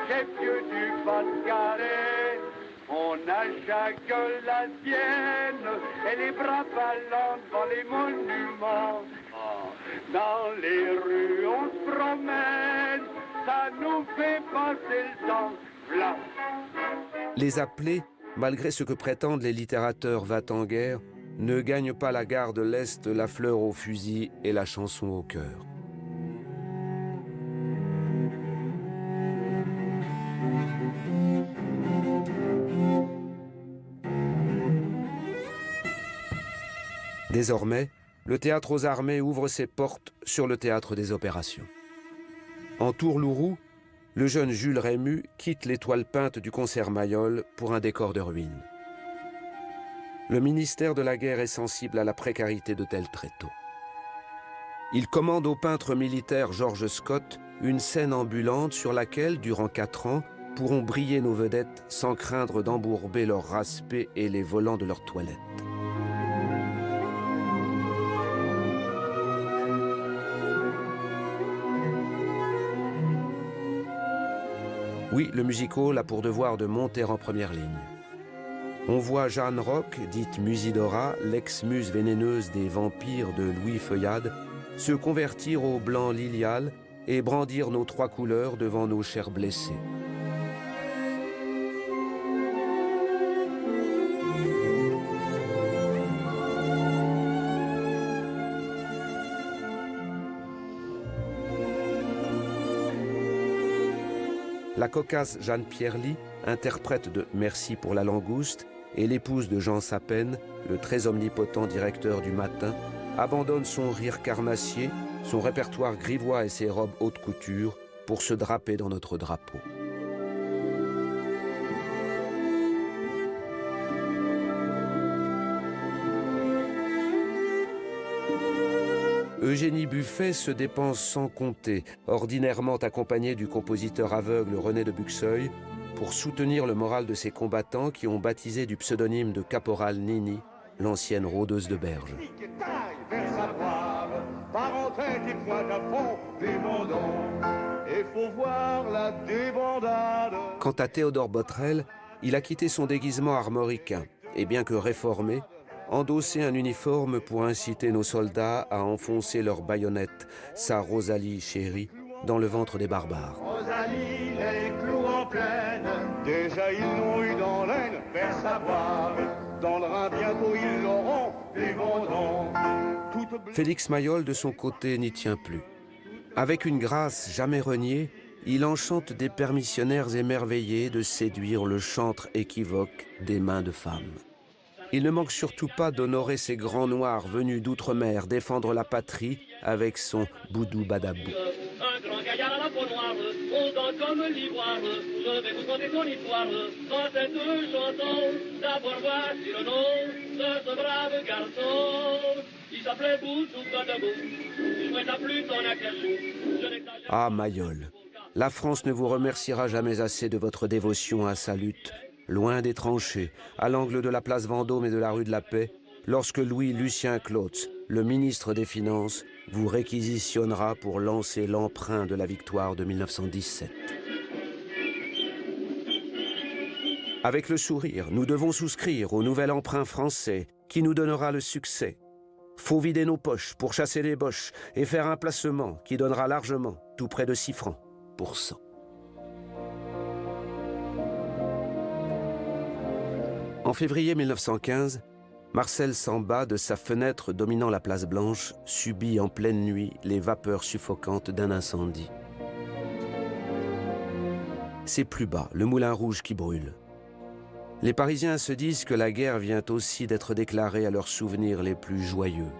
G: chef-lieu du Pas-de-Calais. On a chacun la sienne et les bras ballants devant les monuments. Dans les rues on se promène, ça nous fait passer le temps. Là.
B: Les appelés, malgré ce que prétendent les littérateurs va-t-en-guerre, ne gagnent pas la gare de l'Est, la fleur au fusil et la chanson au cœur. Désormais, le théâtre aux armées ouvre ses portes sur le théâtre des opérations. En Tourlouroux, le jeune Jules Rému quitte l'étoile peinte du concert Mayol pour un décor de ruines. Le ministère de la Guerre est sensible à la précarité de tels tréteaux. Il commande au peintre militaire George Scott une scène ambulante sur laquelle, durant 4 ans, pourront briller nos vedettes sans craindre d'embourber leurs raspés et les volants de leurs toilettes. Oui, le music-hall a pour devoir de monter en première ligne. On voit Jeanne Roch, dite Musidora, l'ex-muse vénéneuse des vampires de Louis Feuillade, se convertir au blanc lilial et brandir nos 3 couleurs devant nos chers blessés. La cocasse Jeanne Pierly, interprète de Merci pour la langouste, et l'épouse de Jean Sapen, le très omnipotent directeur du Matin, abandonne son rire carnassier, son répertoire grivois et ses robes haute couture pour se draper dans notre drapeau. Eugénie Buffet se dépense sans compter, ordinairement accompagnée du compositeur aveugle René de Buxeuil, pour soutenir le moral de ces combattants qui ont baptisé du pseudonyme de Caporal Nini, l'ancienne rôdeuse de Berge. Quant à Théodore Botrel, il a quitté son déguisement armoricain et bien que réformé, endossé un uniforme pour inciter nos soldats à enfoncer leurs baïonnettes, sa Rosalie chérie, dans le ventre des barbares.
D: Rosalie, les clous en plaine, déjà ils l'ont eu dans l'aine, faire savoir, dans le Rhin bientôt ils l'auront, les Vendons.
B: Félix Mayol, de son côté, n'y tient plus. Avec une grâce jamais reniée, il enchante des permissionnaires émerveillés de séduire le chantre équivoque des mains de femmes. Il ne manque surtout pas d'honorer ces grands noirs venus d'outre-mer défendre la patrie avec son boudou badabou.
G: Un grand gaillard à la peau noire, autant comme l'ivoire, je vais vous conter son histoire, dans cette chanson. D'abord voici le nom de ce brave garçon. Il s'appelait Boudou Badabou, il jouait sa flûte en acajou.
B: Ah, Mayol, la France ne vous remerciera jamais assez de votre dévotion à sa lutte. Loin des tranchées, à l'angle de la place Vendôme et de la rue de la Paix, lorsque Louis-Lucien Clotz, le ministre des Finances, vous réquisitionnera pour lancer l'emprunt de la victoire de 1917. Avec le sourire, nous devons souscrire au nouvel emprunt français qui nous donnera le succès. Faut vider nos poches pour chasser les boches et faire un placement qui donnera largement, tout près de 6 francs pour 100. En février 1915, Marcel Samba, de sa fenêtre dominant la place Blanche, subit en pleine nuit les vapeurs suffocantes d'un incendie. C'est plus bas, le Moulin Rouge qui brûle. Les Parisiens se disent que la guerre vient aussi d'être déclarée à leurs souvenirs les plus joyeux,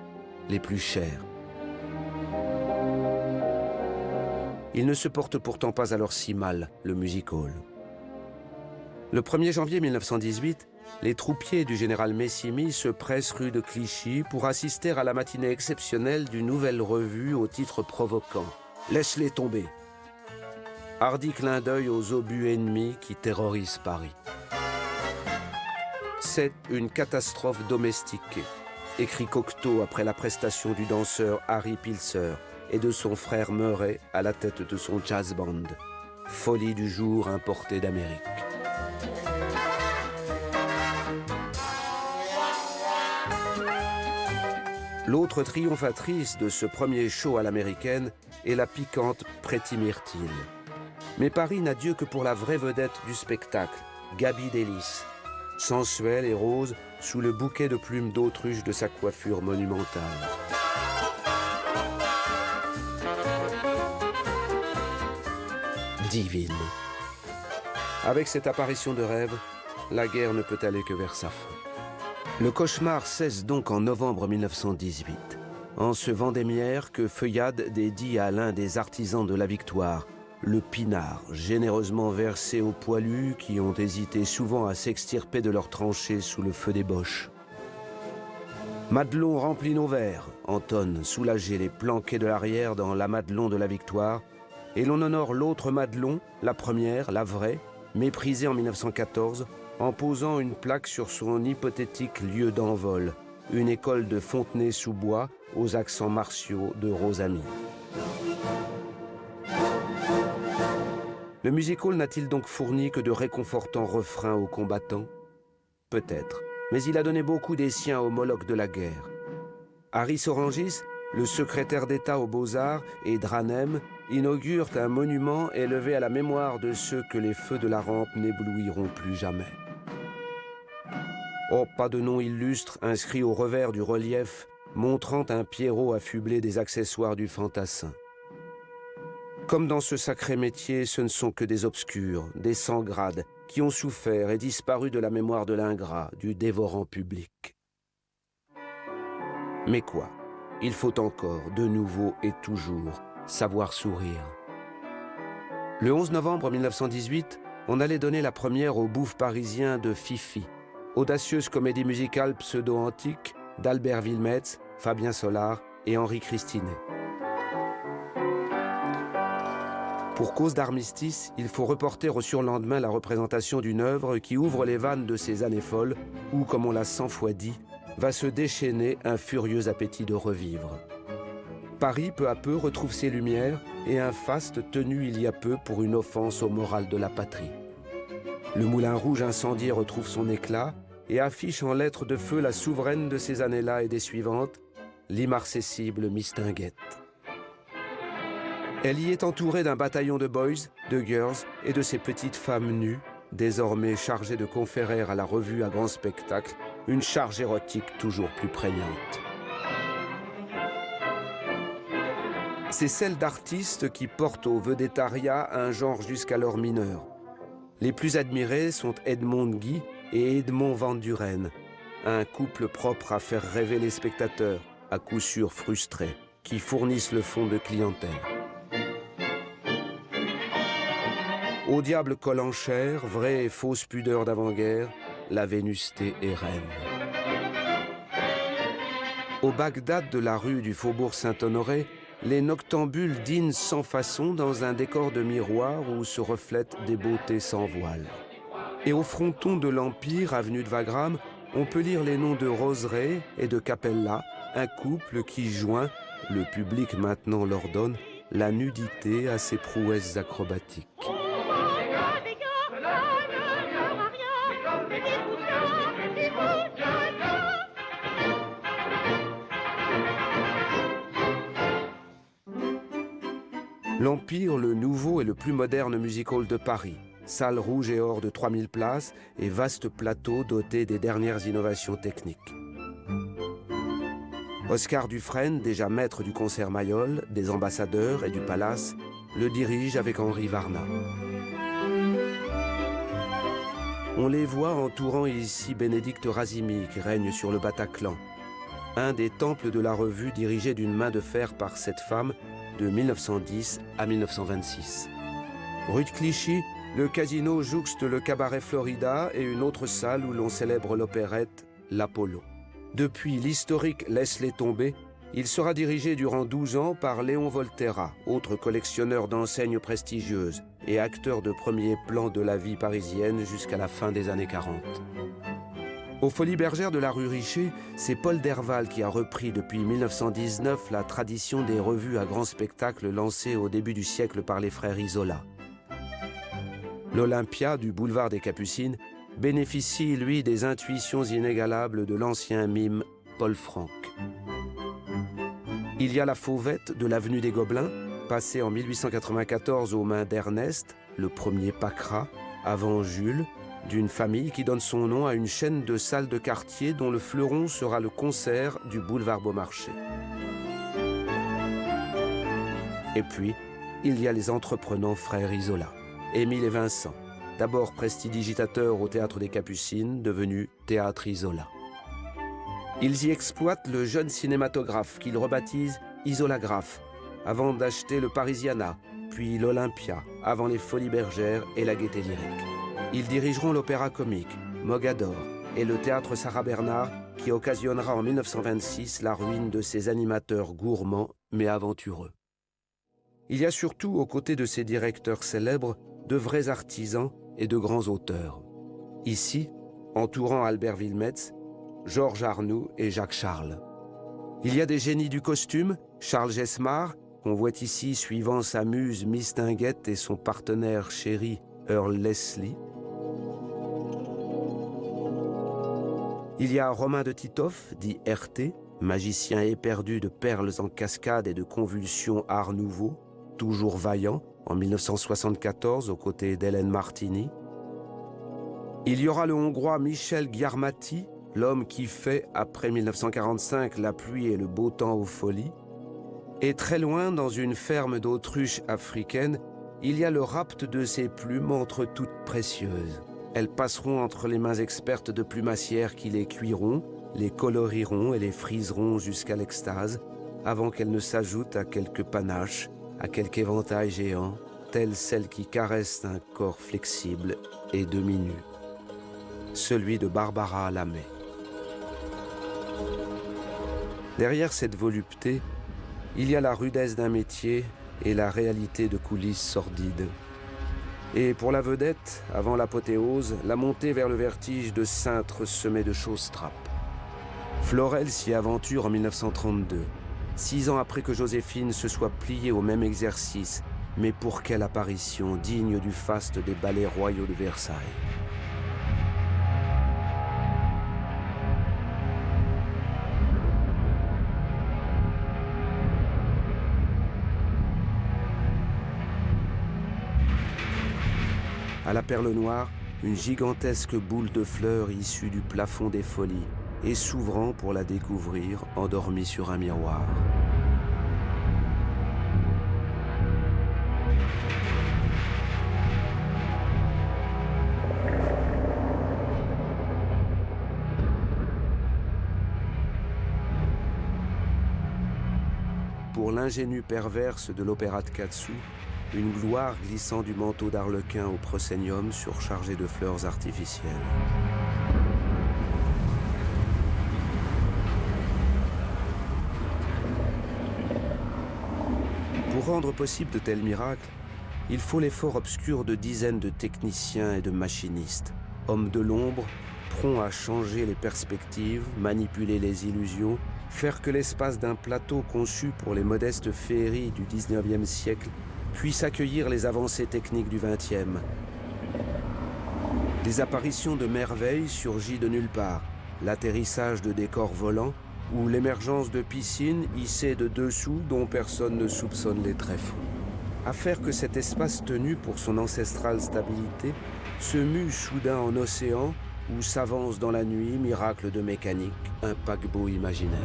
B: les plus chers. Ils ne se portent pourtant pas alors si mal, le music-hall. Le 1er janvier 1918, les troupiers du général Messimy se pressent rue de Clichy pour assister à la matinée exceptionnelle d'une nouvelle revue au titre provoquant « Laisse-les tomber ». Hardi clin d'œil aux obus ennemis qui terrorisent Paris. C'est une catastrophe domestiquée, écrit Cocteau après la prestation du danseur Harry Pilser et de son frère Murray à la tête de son jazz band. Folie du jour importée d'Amérique. L'autre triomphatrice de ce premier show à l'américaine est la piquante Pretty Myrtille. Mais Paris n'a Dieu que pour la vraie vedette du spectacle, Gaby Delis, sensuelle et rose sous le bouquet de plumes d'autruche de sa coiffure monumentale. Divine. Avec cette apparition de rêve, la guerre ne peut aller que vers sa fin. Le cauchemar cesse donc en novembre 1918, en ce vendémiaire que Feuillade dédie à l'un des artisans de la victoire, le pinard, généreusement versé aux poilus qui ont hésité souvent à s'extirper de leurs tranchées sous le feu des boches. Madelon remplit nos verres, entonne soulagé les planqués de l'arrière dans la Madelon de la victoire, et l'on honore l'autre Madelon, la première, la vraie, méprisée en 1914, en posant une plaque sur son hypothétique lieu d'envol, une école de Fontenay-sous-Bois aux accents martiaux de Rosamy. Le music-hall n'a-t-il donc fourni que de réconfortants refrains aux combattants? peut-être, mais il a donné beaucoup des siens aux Molochs de la guerre. Harris Orangis, le secrétaire d'État aux Beaux-Arts, et Dranem inaugurent un monument élevé à la mémoire de ceux que les feux de la rampe n'éblouiront plus jamais. Oh, pas de nom illustre inscrit au revers du relief, montrant un Pierrot affublé des accessoires du fantassin. Comme dans ce sacré métier, ce ne sont que des obscurs, des sans-grades, qui ont souffert et disparu de la mémoire de l'ingrat, du dévorant public. Mais quoi? Il faut encore, de nouveau et toujours, savoir sourire. Le 11 novembre 1918, on allait donner la première au Bouffe parisien de Fifi, audacieuse comédie musicale pseudo-antique d'Albert Wilmetz, Fabien Solard et Henri Christinet. Pour cause d'armistice, il faut reporter au surlendemain la représentation d'une œuvre qui ouvre les vannes de ces années folles où, comme on l'a 100 fois dit, va se déchaîner un furieux appétit de revivre. Paris, peu à peu, retrouve ses lumières et un faste tenu il y a peu pour une offense au moral de la patrie. Le Moulin Rouge incendié retrouve son éclat et affiche en lettres de feu la souveraine de ces années-là et des suivantes, l'immarcessible Mistinguett. Elle y est entourée d'un bataillon de boys, de girls et de ces petites femmes nues, désormais chargées de conférer à la revue à grand spectacle une charge érotique toujours plus prégnante. C'est celle d'artistes qui portent au vedettariat un genre jusqu'alors mineur. Les plus admirés sont Edmond Guy et Edmond Van Duren, un couple propre à faire rêver les spectateurs, à coup sûr frustrés, qui fournissent le fonds de clientèle. Au diable colle en chair, vraie et fausse pudeur d'avant-guerre, la vénusté est reine. Au Bagdad de la rue du Faubourg Saint-Honoré, les noctambules dînent sans façon dans un décor de miroir où se reflètent des beautés sans voile. Et au fronton de l'Empire, avenue de Wagram, on peut lire les noms de Roseret et de Capella, un couple qui joint, le public maintenant l'ordonne, la nudité à ses prouesses acrobatiques. L'Empire, le nouveau et le plus moderne music hall de Paris. Salle rouge et or de 3000 places et vaste plateau doté des dernières innovations techniques. Oscar Dufresne, déjà maître du concert Mayol, des ambassadeurs et du Palace, le dirige avec Henri Varna. On les voit entourant ici Bénédicte Razimi qui règne sur le Bataclan, un des temples de la revue dirigé d'une main de fer par cette femme de 1910 à 1926. Rue de Clichy, le casino jouxte le cabaret Florida et une autre salle où l'on célèbre l'opérette L'Apollo. Depuis l'historique Laisse-les tomber, il sera dirigé durant 12 ans par Léon Volterra, autre collectionneur d'enseignes prestigieuses et acteur de premier plan de la vie parisienne jusqu'à la fin des années 40. Aux Folies Bergères de la rue Richer, c'est Paul Derval qui a repris depuis 1919 la tradition des revues à grand spectacle lancées au début du siècle par les frères Isola. L'Olympia du boulevard des Capucines bénéficie, lui, des intuitions inégalables de l'ancien mime Paul Franck. Il y a la Fauvette de l'avenue des Gobelins, passée en 1894 aux mains d'Ernest, le premier pacra, avant Jules, d'une famille qui donne son nom à une chaîne de salles de quartier dont le fleuron sera le concert du boulevard Beaumarchais. Et puis, il y a les entreprenants frères Isola, Émile et Vincent, d'abord prestidigitateurs au Théâtre des Capucines, devenu Théâtre Isola. Ils y exploitent le jeune cinématographe qu'ils rebaptisent Isolagraphe, avant d'acheter le Parisiana, puis l'Olympia, avant les Folies Bergères et la Gaîté Lyrique. Ils dirigeront l'Opéra Comique, Mogador et le Théâtre Sarah Bernard qui occasionnera en 1926 la ruine de ces animateurs gourmands mais aventureux. Il y a surtout, aux côtés de ces directeurs célèbres, de vrais artisans et de grands auteurs. Ici, entourant Albert Wilmetz, Georges Arnoux et Jacques Charles. Il y a des génies du costume, Charles Gesmar, qu'on voit ici suivant sa muse Mistinguett et son partenaire chéri Earl Leslie. Il y a Romain de Titov, dit RT, magicien éperdu de perles en cascade et de convulsions art nouveau, toujours vaillant, en 1974 aux côtés d'Hélène Martini. Il y aura le Hongrois Michel Gyarmati, l'homme qui fait, après 1945, la pluie et le beau temps aux folies. Et très loin, dans une ferme d'autruches africaines, il y a le rapt de ces plumes entre toutes précieuses. Elles passeront entre les mains expertes de plumassières qui les cuiront, les coloriront et les friseront jusqu'à l'extase, avant qu'elles ne s'ajoutent à quelques panaches, à quelque éventail géant, telle celle qui caresse un corps flexible et demi-nu. Celui de Barbara Lamé. Derrière cette volupté, il y a la rudesse d'un métier et la réalité de coulisses sordides. Et pour la vedette, avant l'apothéose, la montée vers le vertige de cintres semés de chausse-trappes. Florel s'y aventure en 1932, 6 ans après que Joséphine se soit pliée au même exercice, mais pour quelle apparition digne du faste des ballets royaux de Versailles. À la Perle Noire, une gigantesque boule de fleurs issue du plafond des Folies et s'ouvrant pour la découvrir, endormie sur un miroir. Pour l'ingénue perverse de l'opéra de Katsu, une gloire glissant du manteau d'arlequin au proscenium surchargé de fleurs artificielles. Pour rendre possible de tels miracles, il faut l'effort obscur de dizaines de techniciens et de machinistes, hommes de l'ombre, prompts à changer les perspectives, manipuler les illusions, faire que l'espace d'un plateau conçu pour les modestes féeries du 19e siècle puisse accueillir les avancées techniques du XXe. Des apparitions de merveilles surgies de nulle part, l'atterrissage de décors volants ou l'émergence de piscines hissées de dessous dont personne ne soupçonne les tréfonds. À faire que cet espace tenu pour son ancestrale stabilité se mue soudain en océan où s'avance dans la nuit, miracle de mécanique, un paquebot imaginaire.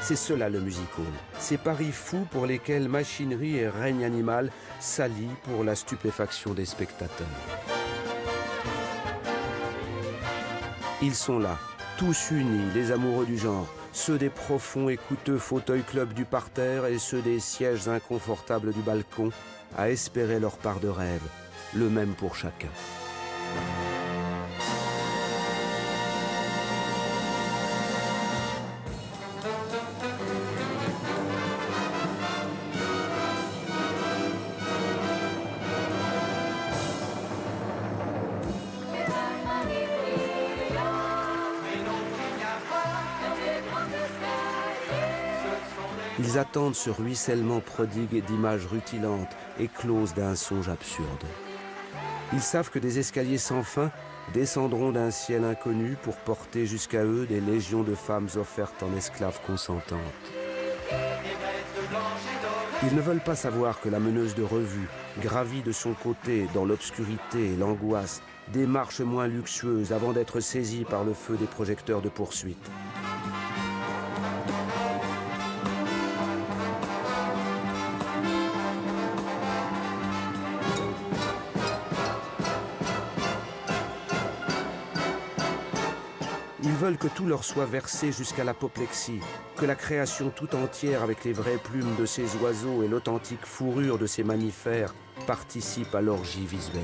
B: C'est cela le music-hall. Ces paris fous pour lesquels machinerie et règne animal s'allient pour la stupéfaction des spectateurs. Ils sont là, tous unis, les amoureux du genre, ceux des profonds et coûteux fauteuils club du parterre et ceux des sièges inconfortables du balcon, à espérer leur part de rêve, le même pour chacun. Ils attendent ce ruissellement prodigue d'images rutilantes, écloses d'un songe absurde. Ils savent que des escaliers sans fin descendront d'un ciel inconnu pour porter jusqu'à eux des légions de femmes offertes en esclaves consentantes. Ils ne veulent pas savoir que la meneuse de revue gravit de son côté, dans l'obscurité et l'angoisse, des marches moins luxueuses avant d'être saisie par le feu des projecteurs de poursuite. Ils veulent que tout leur soit versé jusqu'à l'apoplexie, que la création tout entière avec les vraies plumes de ces oiseaux et l'authentique fourrure de ces mammifères participe à l'orgie visuelle.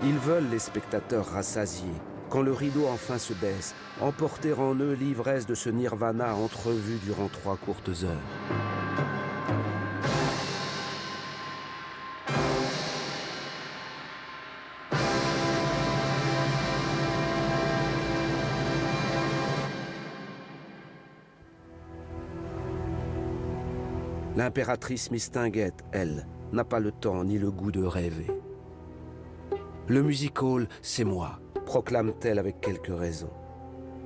B: Ils veulent les spectateurs rassasiés, quand le rideau enfin se baisse, emporter en eux l'ivresse de ce nirvana entrevu durant 3 courtes heures. L'impératrice Mistinguett, elle, n'a pas le temps ni le goût de rêver. Le music-hall, c'est moi, proclame-t-elle avec quelques raisons.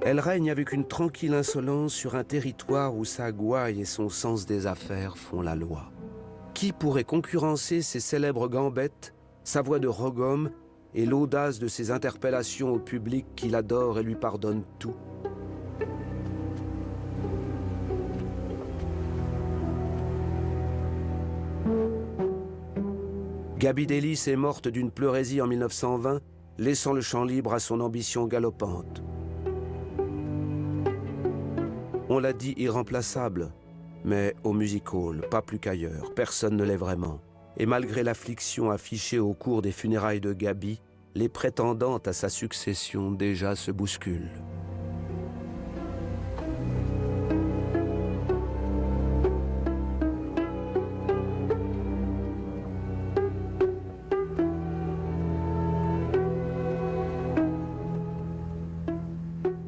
B: Elle règne avec une tranquille insolence sur un territoire où sa gouaille et son sens des affaires font la loi. Qui pourrait concurrencer ses célèbres gambettes, sa voix de roghomme et l'audace de ses interpellations au public qui l'adore et lui pardonne tout? Gaby Delis est morte d'une pleurésie en 1920, laissant le champ libre à son ambition galopante. On l'a dit irremplaçable, mais au music-hall, pas plus qu'ailleurs, personne ne l'est vraiment. Et malgré l'affliction affichée au cours des funérailles de Gaby, les prétendantes à sa succession déjà se bousculent.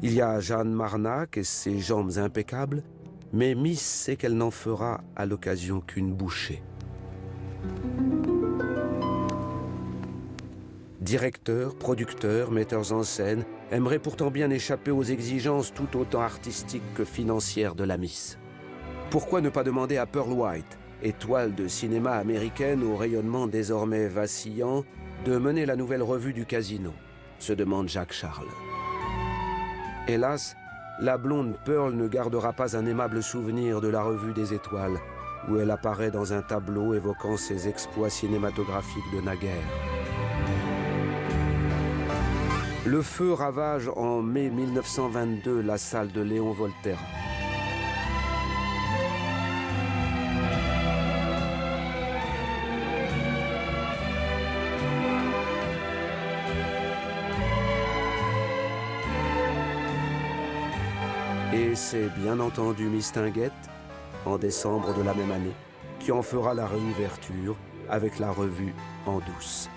B: Il y a Jeanne Marnac et ses jambes impeccables, mais Miss sait qu'elle n'en fera à l'occasion qu'une bouchée. Directeurs, producteurs, metteurs en scène aimeraient pourtant bien échapper aux exigences tout autant artistiques que financières de la Miss. Pourquoi ne pas demander à Pearl White, étoile de cinéma américaine au rayonnement désormais vacillant, de mener la nouvelle revue du Casino, se demande Jacques Charles. Hélas, la blonde Pearl ne gardera pas un aimable souvenir de la Revue des Étoiles, où elle apparaît dans un tableau évoquant ses exploits cinématographiques de naguère. Le feu ravage en mai 1922 la salle de Léon Volterra. Et c'est bien entendu Mistinguett, en décembre de la même année, qui en fera la réouverture avec la revue En douce.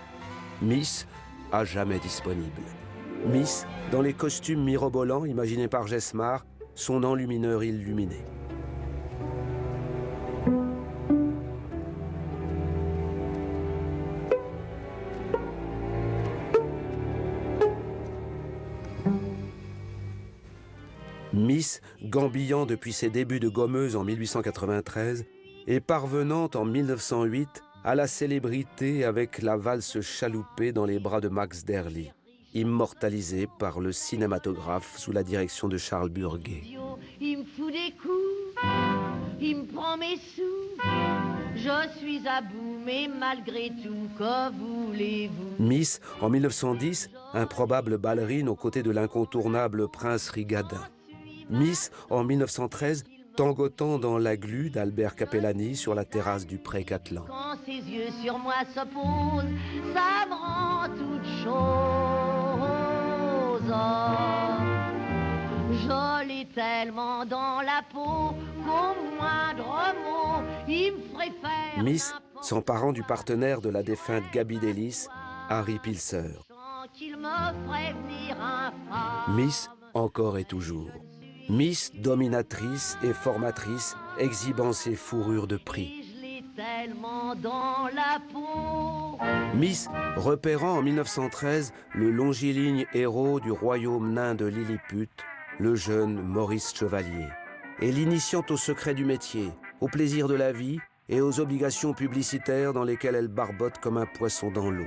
B: Miss, à jamais disponible. Miss, dans les costumes mirobolants imaginés par Gesmar, son enlumineur illuminé. Miss, gambillant depuis ses débuts de gommeuse en 1893 et parvenant en 1908 à la célébrité avec la valse chaloupée dans les bras de Max Derly, immortalisée par le cinématographe sous la direction de Charles Burguet.
E: Il me fout des coups, il me prend mes sous, je suis à bout, mais malgré tout, que voulez-vous?
B: Miss, en 1910, improbable ballerine aux côtés de l'incontournable Prince Rigadin. Miss, en 1913, tangotant dans la glu d'Albert Capellani sur la terrasse du Pré Catelan.
E: Quand ses yeux sur moi se posent, ça me rend toute chose. Je l'ai tellement dans la peau qu'au moindre mot, il me ferait faire...
B: Miss, s'emparant du partenaire de la défunte Gaby Delis, Harry Pilser.
E: Qu'il me ferait venir infâme.
B: Miss, encore et toujours. Miss, dominatrice et formatrice, exhibant ses fourrures de prix.
E: Je l'ai tellement dans la peau.
B: Miss, repérant en 1913 le longiligne héros du royaume nain de Lilliput, le jeune Maurice Chevalier, et l'initiant au secret du métier, au plaisir de la vie et aux obligations publicitaires dans lesquelles elle barbote comme un poisson dans l'eau.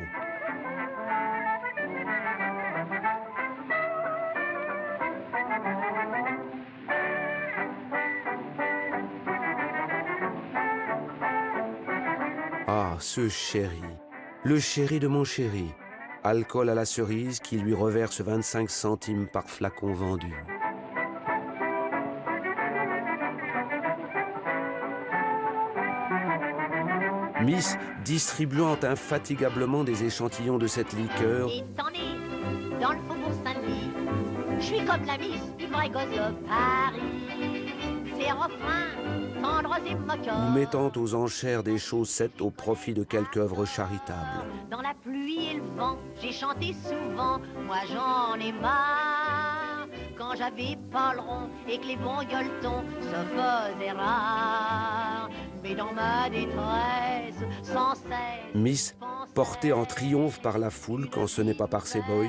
B: Ah, ce chéri, le chéri de mon chéri, alcool à la cerise qui lui reverse 25 centimes par flacon vendu. Miss, distribuant infatigablement des échantillons de cette liqueur.
J: Et t'en es dans le faubourg Saint-Denis. Je suis comme la Miss du vrai gosse de Paris. Ses refrains tendres et moqueurs.
B: Ou mettant aux enchères des chaussettes au profit de quelque œuvre charitable.
J: Dans la pluie et le vent, j'ai chanté souvent. Moi j'en ai marre. Quand j'avais pas le rond et que les bons gueuletons se faisaient rares.
E: mais dans ma détresse, sans cesse.
B: Miss, portée en triomphe par la foule quand ce n'est pas par ses boys.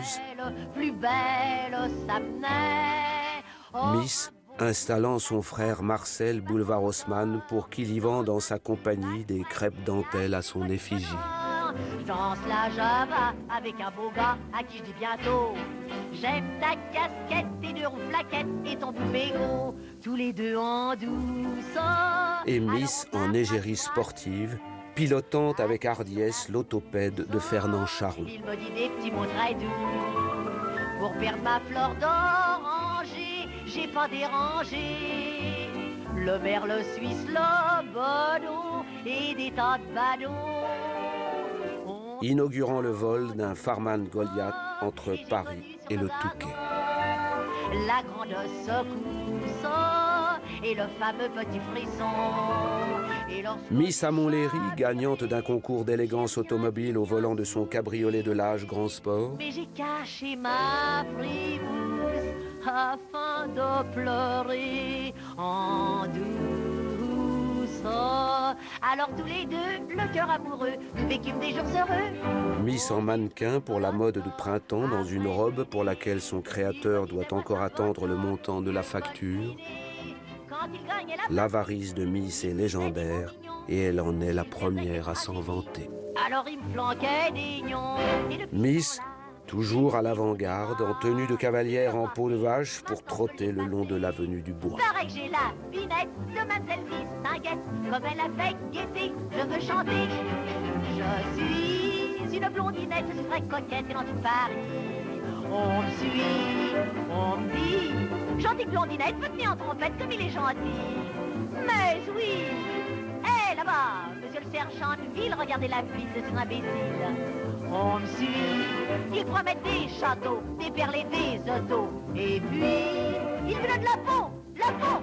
E: Plus belle s'amenait. Oh,
B: Miss, installant son frère Marcel boulevard Haussmann pour qu'il y vende en sa compagnie des crêpes dentelles à son effigie.
E: je danse la java avec un beau gars à qui je dis bientôt. J'aime ta casquette, tes deux roues plaquettes et ton poupée gros. Tous les deux en douce.
B: Et Miss en égérie sportive, pilotant avec hardiesse l'autopède de Fernand Charron.
E: Il me dit des petits mots très doux. Pour perdre ma fleur d'oranger, j'ai pas dérangé le merle suisse, le bodot et des tas de badauds.
B: Inaugurant le vol d'un Farman Goliath entre Paris et le Touquet.
E: La grande secousse et le fameux petit frisson.
B: Miss à Montlhéry, gagnante d'un concours d'élégance automobile au volant de son cabriolet de l'âge Grand Sport.
E: Mais j'ai caché ma frimousse afin de pleurer en douce. Alors tous les deux, le cœur amoureux, nous vécûmes des jours heureux.
B: Miss en mannequin pour la mode de printemps dans une robe pour laquelle son créateur doit encore attendre le montant de la facture. L'avarice de Miss est légendaire et elle en est la première à s'en vanter.
E: Alors il me flanquait des nions.
B: Miss, toujours à l'avant-garde, en tenue de cavalière en peau de vache pour trotter le long de l'avenue du Bois.
E: Pareil que j'ai la vinette de Mademoiselle Distinguette. Comme elle a fait gaieté, je veux chanter. Je suis une blondinette, je suis très coquette et dans tout Paris. On me suit, on me dit, gentille blondinette, peut tenir en trompette comme il est gentil. Mais oui, hé là-bas, monsieur le sergent de ville, regardez la ville de ce imbécile. On me suit, il promet des châteaux, des perles et des autos. Et puis, il me donne la peau, la peau.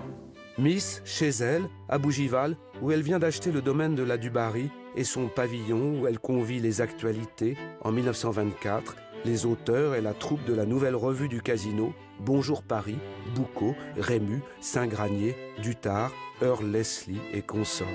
B: Miss, chez elle, à Bougival, où elle vient d'acheter le domaine de la Dubarry et son pavillon où elle convie les actualités, en 1924, les auteurs et la troupe de la nouvelle revue du Casino, Bonjour Paris, Boucau, Rému, Saint-Granier, Dutard, Earl Leslie et consorts.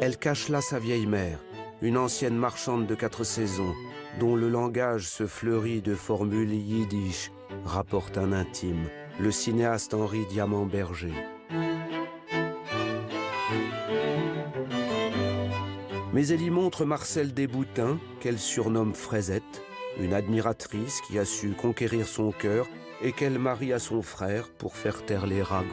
B: Elle cache là sa vieille mère, une ancienne marchande de 4 saisons, dont le langage se fleurit de formules yiddish, rapporte un intime, le cinéaste Henri Diamant-Berger. Mais elle y montre Marcel Desboutins, qu'elle surnomme Fraisette, une admiratrice qui a su conquérir son cœur et qu'elle marie à son frère pour faire taire les ragots.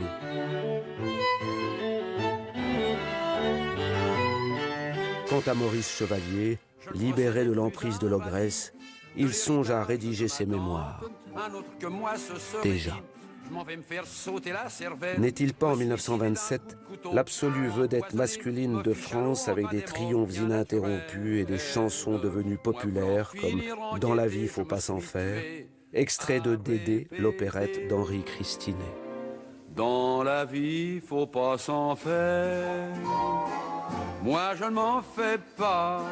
B: Quant à Maurice Chevalier, libéré de l'emprise de l'ogresse, il songe à rédiger ses mémoires. Déjà. N'est-il pas en 1927 l'absolue vedette masculine de France avec des triomphes ininterrompus et des chansons devenues populaires comme « Dans la vie, faut pas s'en faire », extrait de Dédé, l'opérette d'Henri Christinet.
K: Dans la vie, faut pas s'en faire, moi je ne m'en fais pas.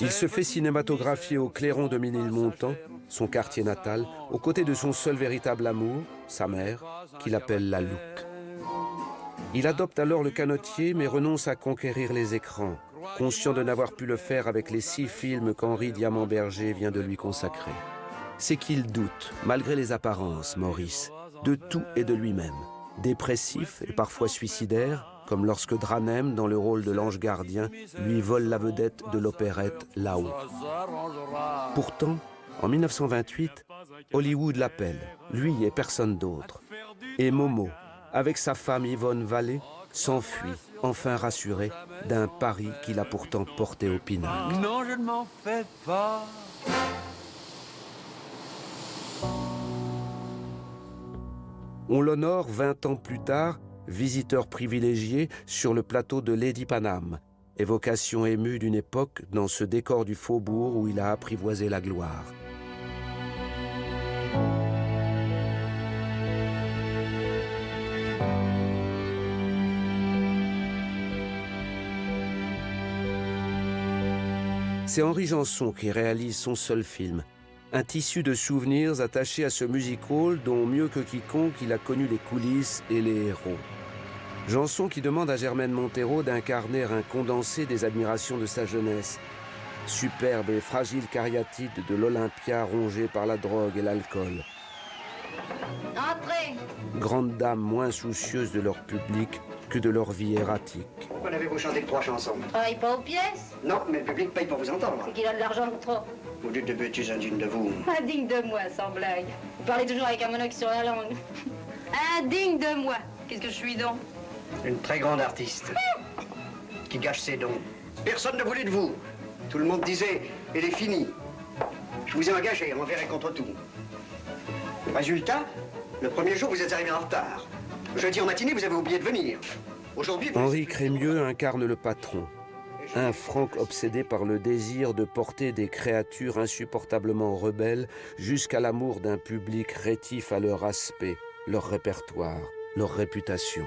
B: Il se fait cinématographier au Clairon de Ménilmontant, son quartier natal, aux côtés de son seul véritable amour, sa mère, qu'il appelle la Louque. Il adopte alors le canotier, mais renonce à conquérir les écrans, conscient de n'avoir pu le faire avec les 6 films qu'Henri Diamant-Berger vient de lui consacrer. C'est qu'il doute, malgré les apparences, Maurice, de tout et de lui-même. Dépressif et parfois suicidaire, comme lorsque Dranem, dans le rôle de l'ange gardien, lui vole la vedette de l'opérette Là-haut. Pourtant, en 1928, Hollywood l'appelle, lui et personne d'autre. Et Momo, avec sa femme Yvonne Vallée, s'enfuit, enfin rassuré, d'un Paris qu'il a pourtant porté au pinacle.
K: Non, je ne m'en fais pas.
B: On l'honore 20 ans plus tard, visiteur privilégié sur le plateau de Lady Paname, évocation émue d'une époque dans ce décor du faubourg où il a apprivoisé la gloire. C'est Henri Janson qui réalise son seul film, un tissu de souvenirs attachés à ce music-hall dont mieux que quiconque il a connu les coulisses et les héros. Janson qui demande à Germaine Montero d'incarner un condensé des admirations de sa jeunesse. Superbe et fragile cariatide de l'Olympia rongée par la drogue et l'alcool.
J: Entrez!
B: Grandes dames moins soucieuses de leur public que de leur vie erratique.
H: Pourquoi n'avez-vous chanté que 3 chansons?
J: Travaille pas aux pièces?
H: Non, mais le public paye pour vous entendre.
J: C'est qu'il a de l'argent ou trop?
H: Vous dites de bêtises indignes de vous.
J: Indigne de moi, sans blague. Vous parlez toujours avec un monocle sur la langue. Indigne de moi. Qu'est-ce que je suis donc?
H: Une très grande artiste. Qui gâche ses dons. Personne ne voulait de vous. Tout le monde disait, elle est finie. Je vous ai engagé envers et contre tout. Résultat, le premier jour, vous êtes arrivé en retard. Jeudi en matinée, vous avez oublié de venir. Aujourd'hui...
B: Henri Crémieux incarne le patron. Un Franck obsédé par le désir de porter des créatures insupportablement rebelles jusqu'à l'amour d'un public rétif à leur aspect, leur répertoire, leur réputation.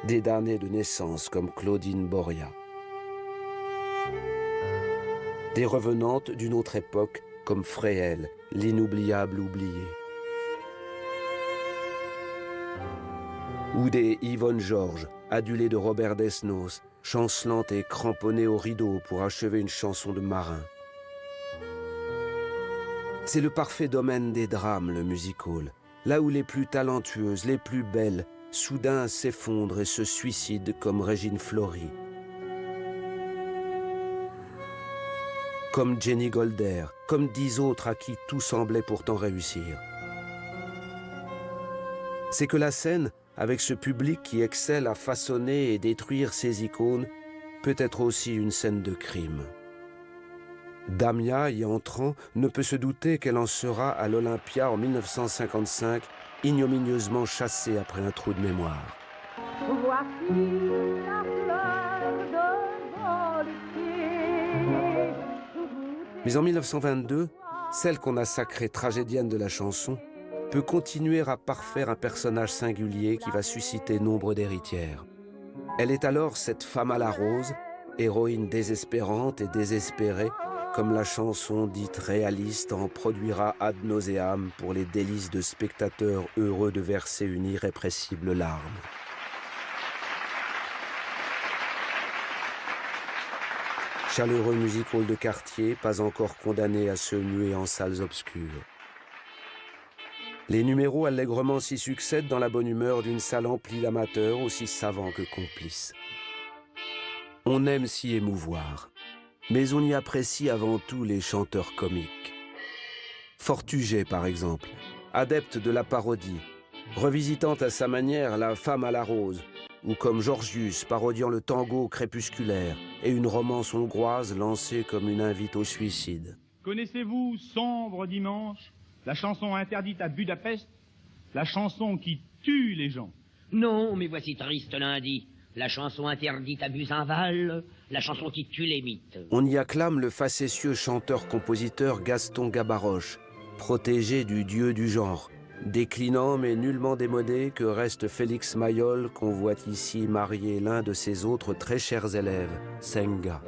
B: Des damnés de naissance comme Claudine Boria. Des revenantes d'une autre époque comme Fréhel, l'inoubliable oublié. Ou des Yvonne Georges, adulée de Robert Desnos, chancelante et cramponnée au rideau pour achever une chanson de marin. C'est le parfait domaine des drames, le music-hall, là où les plus talentueuses, les plus belles, soudain s'effondrent et se suicident comme Régine Fleury. Comme Jenny Golder, comme 10 autres à qui tout semblait pourtant réussir. C'est que la scène, avec ce public qui excelle à façonner et détruire ses icônes, peut être aussi une scène de crime. Damia, y entrant, ne peut se douter qu'elle en sera à l'Olympia en 1955, ignominieusement chassée après un trou de mémoire.
G: Voici la fleur devant le pied.
B: Mais en 1922, celle qu'on a sacrée tragédienne de la chanson peut continuer à parfaire un personnage singulier qui va susciter nombre d'héritières. Elle est alors cette femme à la rose, héroïne désespérante et désespérée, comme la chanson dite réaliste en produira ad nauseam pour les délices de spectateurs heureux de verser une irrépressible larme. Chaleureux music-hall de quartier, pas encore condamné à se muer en salles obscures. Les numéros allègrement s'y succèdent dans la bonne humeur d'une salle emplie d'amateurs aussi savants que complices. On aime s'y émouvoir, mais on y apprécie avant tout les chanteurs comiques. Fortuget, par exemple, adepte de la parodie, revisitant à sa manière la femme à la rose, ou comme Georgius parodiant le tango crépusculaire et une romance hongroise lancée comme une invite au suicide.
F: Connaissez-vous Sombre Dimanche, la chanson interdite à Budapest, la chanson qui tue les gens?
L: Non, mais voici Triste Lundi, la chanson interdite à Buzenval, la chanson qui tue les mythes.
B: On y acclame le facétieux chanteur-compositeur Gaston Gabaroche, protégé du dieu du genre, déclinant mais nullement démodé que reste Félix Mayol, qu'on voit ici marier l'un de ses autres très chers élèves, Senga.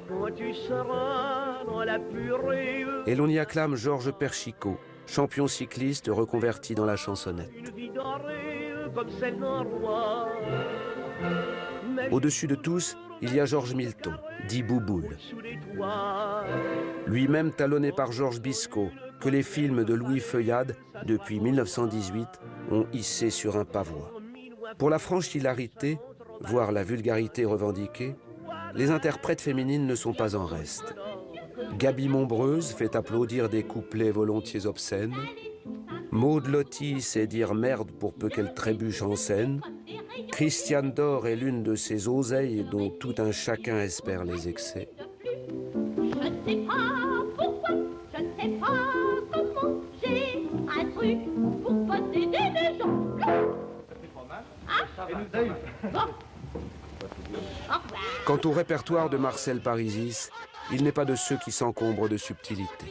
G: Quand tu seras dans la purée.
B: Et l'on y acclame Georges Perchicot, champion cycliste reconverti dans la chansonnette.
G: Une vie dorée comme celle d'un roi.
B: Au-dessus de tous, il y a Georges Milton, dit Bouboule. Lui-même talonné par Georges Biscot, que les films de Louis Feuillade, depuis 1918, ont hissé sur un pavois. Pour la franche hilarité, voire la vulgarité revendiquée, les interprètes féminines ne sont pas en reste. Gaby Montbreuse fait applaudir des couplets volontiers obscènes. Maud Lottie sait dire merde pour peu qu'elle trébuche en scène. Christiane Dor est l'une de ces oseilles dont tout un chacun espère les excès.
E: Je ne sais pas pourquoi, je ne sais pas comment, j'ai un truc pour posséder des gens.
B: Quant au répertoire de Marcel Parisis, il n'est pas de ceux qui s'encombrent de subtilité.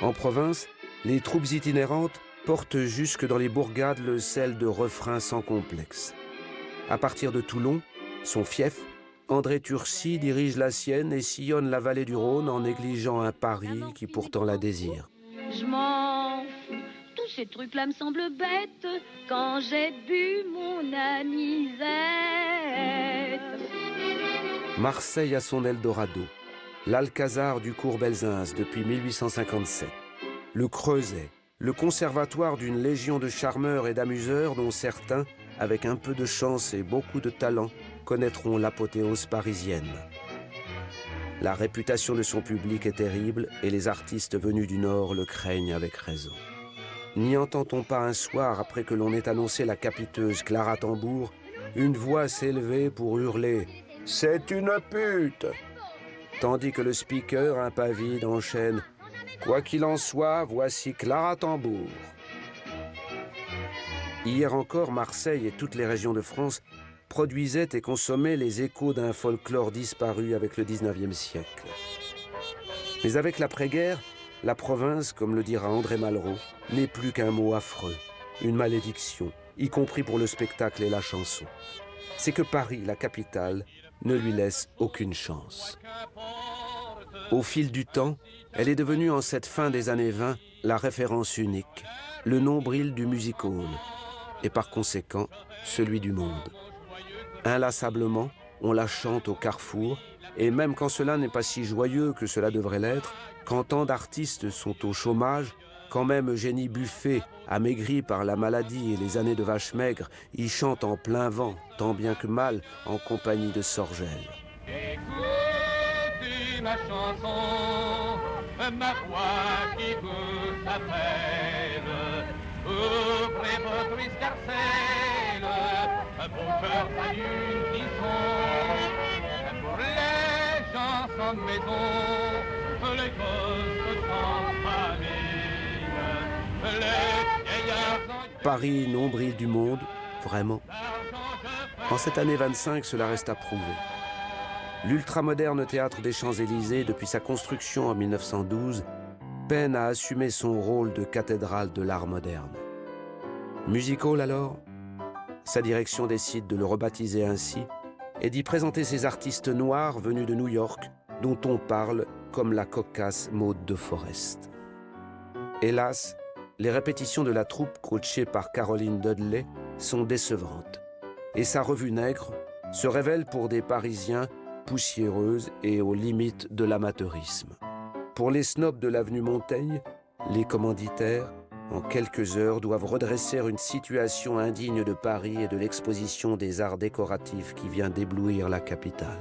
B: En province, les troupes itinérantes portent jusque dans les bourgades le sel de refrains sans complexe. À partir de Toulon, son fief, André Turcy dirige la sienne et sillonne la vallée du Rhône en négligeant un Paris qui pourtant la désire.
M: Je m'en fous, tous ces trucs-là me semblent bêtes quand j'ai bu mon anisette.
B: Marseille a son Eldorado, l'Alcazar du cours Belzunce depuis 1857, le Creuset, le conservatoire d'une légion de charmeurs et d'amuseurs dont certains, avec un peu de chance et beaucoup de talent, connaîtront l'apothéose parisienne. La réputation de son public est terrible et les artistes venus du Nord le craignent avec raison. N'y entend-on pas un soir, après que l'on ait annoncé la capiteuse Clara Tambour, une voix s'élever pour hurler « C'est une pute !» tandis que le speaker impavide enchaîne « Quoi qu'il en soit, voici Clara Tambour !» Hier encore, Marseille et toutes les régions de France produisaient et consommaient les échos d'un folklore disparu avec le XIXe siècle. Mais avec l'après-guerre, la province, comme le dira André Malraux, n'est plus qu'un mot affreux, une malédiction, y compris pour le spectacle et la chanson. C'est que Paris, la capitale, ne lui laisse aucune chance. Au fil du temps, elle est devenue en cette fin des années 20 la référence unique, le nombril du music hall, et par conséquent, celui du monde. Inlassablement, on la chante au carrefour, et même quand cela n'est pas si joyeux que cela devrait l'être, quand tant d'artistes sont au chômage, quand même Eugénie Buffet, amaigrie par la maladie et les années de vache maigre, y chante en plein vent, tant bien que mal, en compagnie de Sorgel.
N: Écoutez ma chanson, ma voix qui vous appelle. Ouvrez votre escarcelle, mon cœur s'allume qui sont. Pour les gens sans maison, les gosses sans famille, les vieillards en...
B: Paris, nombril du monde, vraiment. En cette année 25, cela reste à prouver. L'ultramoderne théâtre des Champs-Élysées, depuis sa construction en 1912, peine à assumer son rôle de cathédrale de l'art moderne. Music Hall alors? Sa direction décide de le rebaptiser ainsi et d'y présenter ses artistes noirs venus de New York, dont on parle comme la cocasse Maud de Forest. Hélas, les répétitions de la troupe coachée par Caroline Dudley sont décevantes, et sa revue nègre se révèle pour des Parisiens poussiéreuse et aux limites de l'amateurisme. Pour les snobs de l'avenue Montaigne, les commanditaires, en quelques heures, doivent redresser une situation indigne de Paris et de l'exposition des arts décoratifs qui vient d'éblouir la capitale.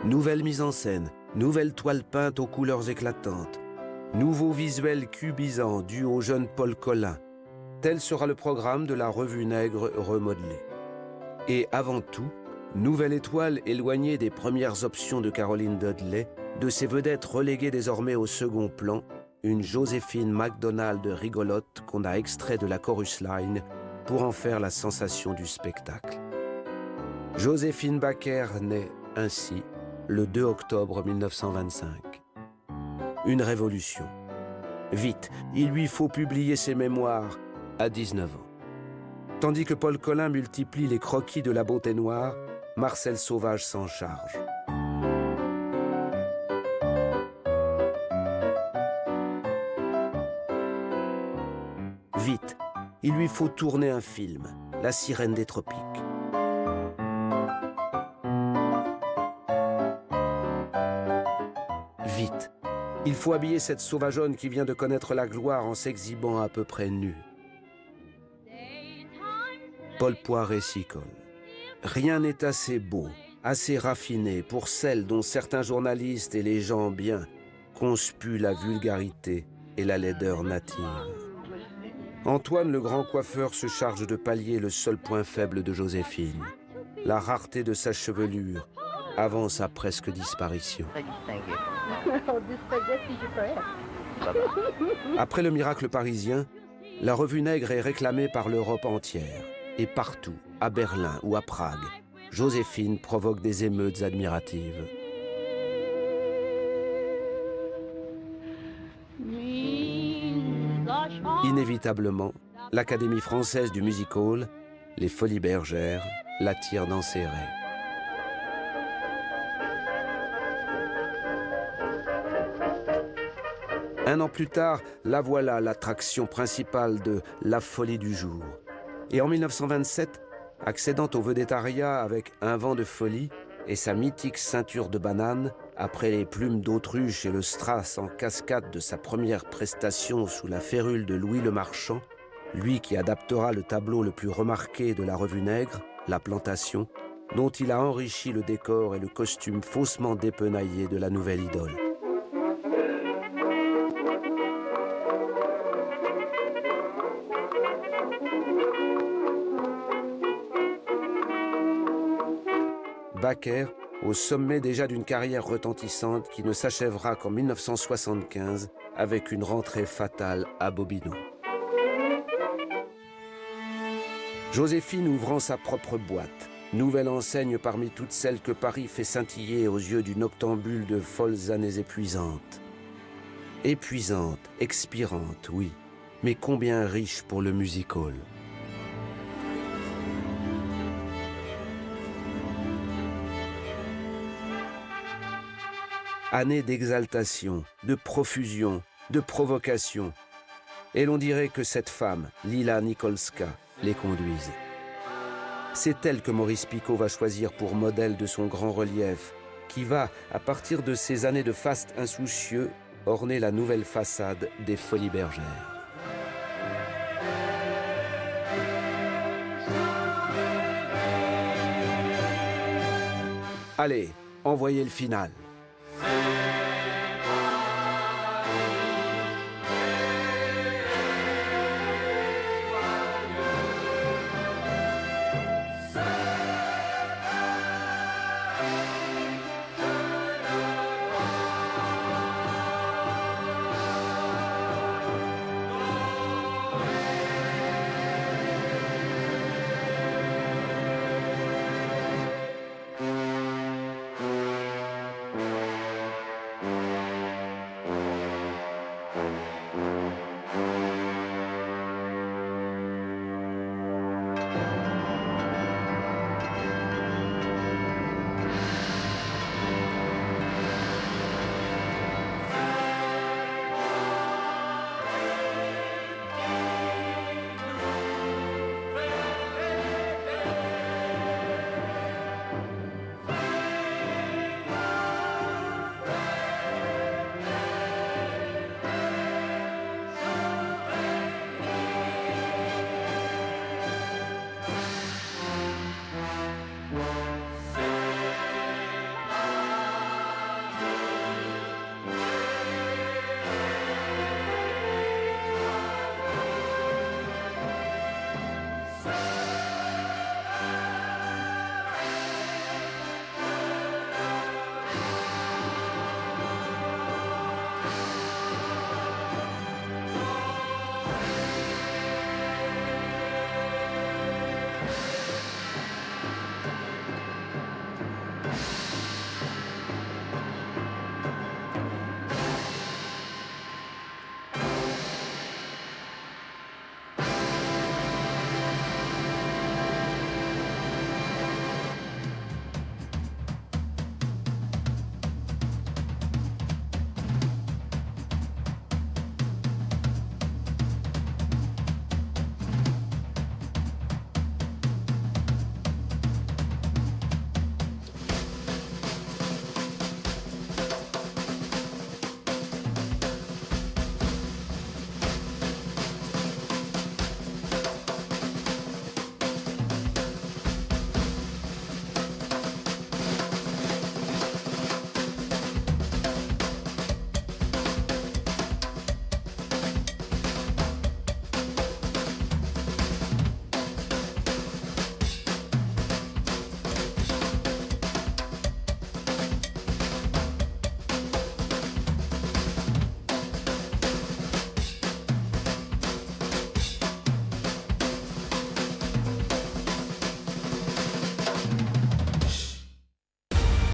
B: Nouvelle mise en scène, nouvelle toile peinte aux couleurs éclatantes, nouveau visuel cubisant dû au jeune Paul Colin. Tel sera le programme de la revue nègre remodelée. Et avant tout, nouvelle étoile éloignée des premières options de Caroline Dudley, de ses vedettes reléguées désormais au second plan, une Joséphine MacDonald rigolote qu'on a extrait de la chorus line pour en faire la sensation du spectacle. Joséphine Baker naît ainsi le 2 octobre 1925. Une révolution. Vite, il lui faut publier ses mémoires à 19 ans. Tandis que Paul Colin multiplie les croquis de la beauté noire, Marcel Sauvage s'en charge. Vite, il lui faut tourner un film, La Sirène des Tropiques. Vite, il faut habiller cette sauvageonne qui vient de connaître la gloire en s'exhibant à peu près nue. Paul Poiret s'y colle. Rien n'est assez beau, assez raffiné pour celle dont certains journalistes et les gens bien conspuent la vulgarité et la laideur native. Antoine, le grand coiffeur, se charge de pallier le seul point faible de Joséphine, la rareté de sa chevelure, avant sa presque disparition. Après le miracle parisien, la revue nègre est réclamée par l'Europe entière. Et partout, à Berlin ou à Prague, Joséphine provoque des émeutes admiratives.
M: Nuit
B: Inévitablement, l'Académie française du music hall, les Folies Bergères, l'attire dans ses raies. Un an plus tard, la voilà l'attraction principale de La Folie du jour. Et en 1927, accédant au vedettariat avec Un vent de folie et sa mythique ceinture de banane, après les plumes d'autruche et le strass en cascade de sa première prestation sous la férule de Louis le Marchand, lui qui adaptera le tableau le plus remarqué de la revue Nègre, La Plantation, dont il a enrichi le décor et le costume faussement dépenaillé de la nouvelle idole. Baker, au sommet déjà d'une carrière retentissante qui ne s'achèvera qu'en 1975 avec une rentrée fatale à Bobino. Joséphine ouvrant sa propre boîte, nouvelle enseigne parmi toutes celles que Paris fait scintiller aux yeux d'une octambule de folles années épuisantes. Épuisante, expirante, oui, mais combien riche pour le music hall. Année d'exaltation, de profusion, de provocation. Et l'on dirait que cette femme, Lila Nikolska, les conduise. C'est elle que Maurice Picaud va choisir pour modèle de son grand relief, qui va, à partir de ces années de faste insoucieux, orner la nouvelle façade des Folies Bergères. Allez, envoyez le final.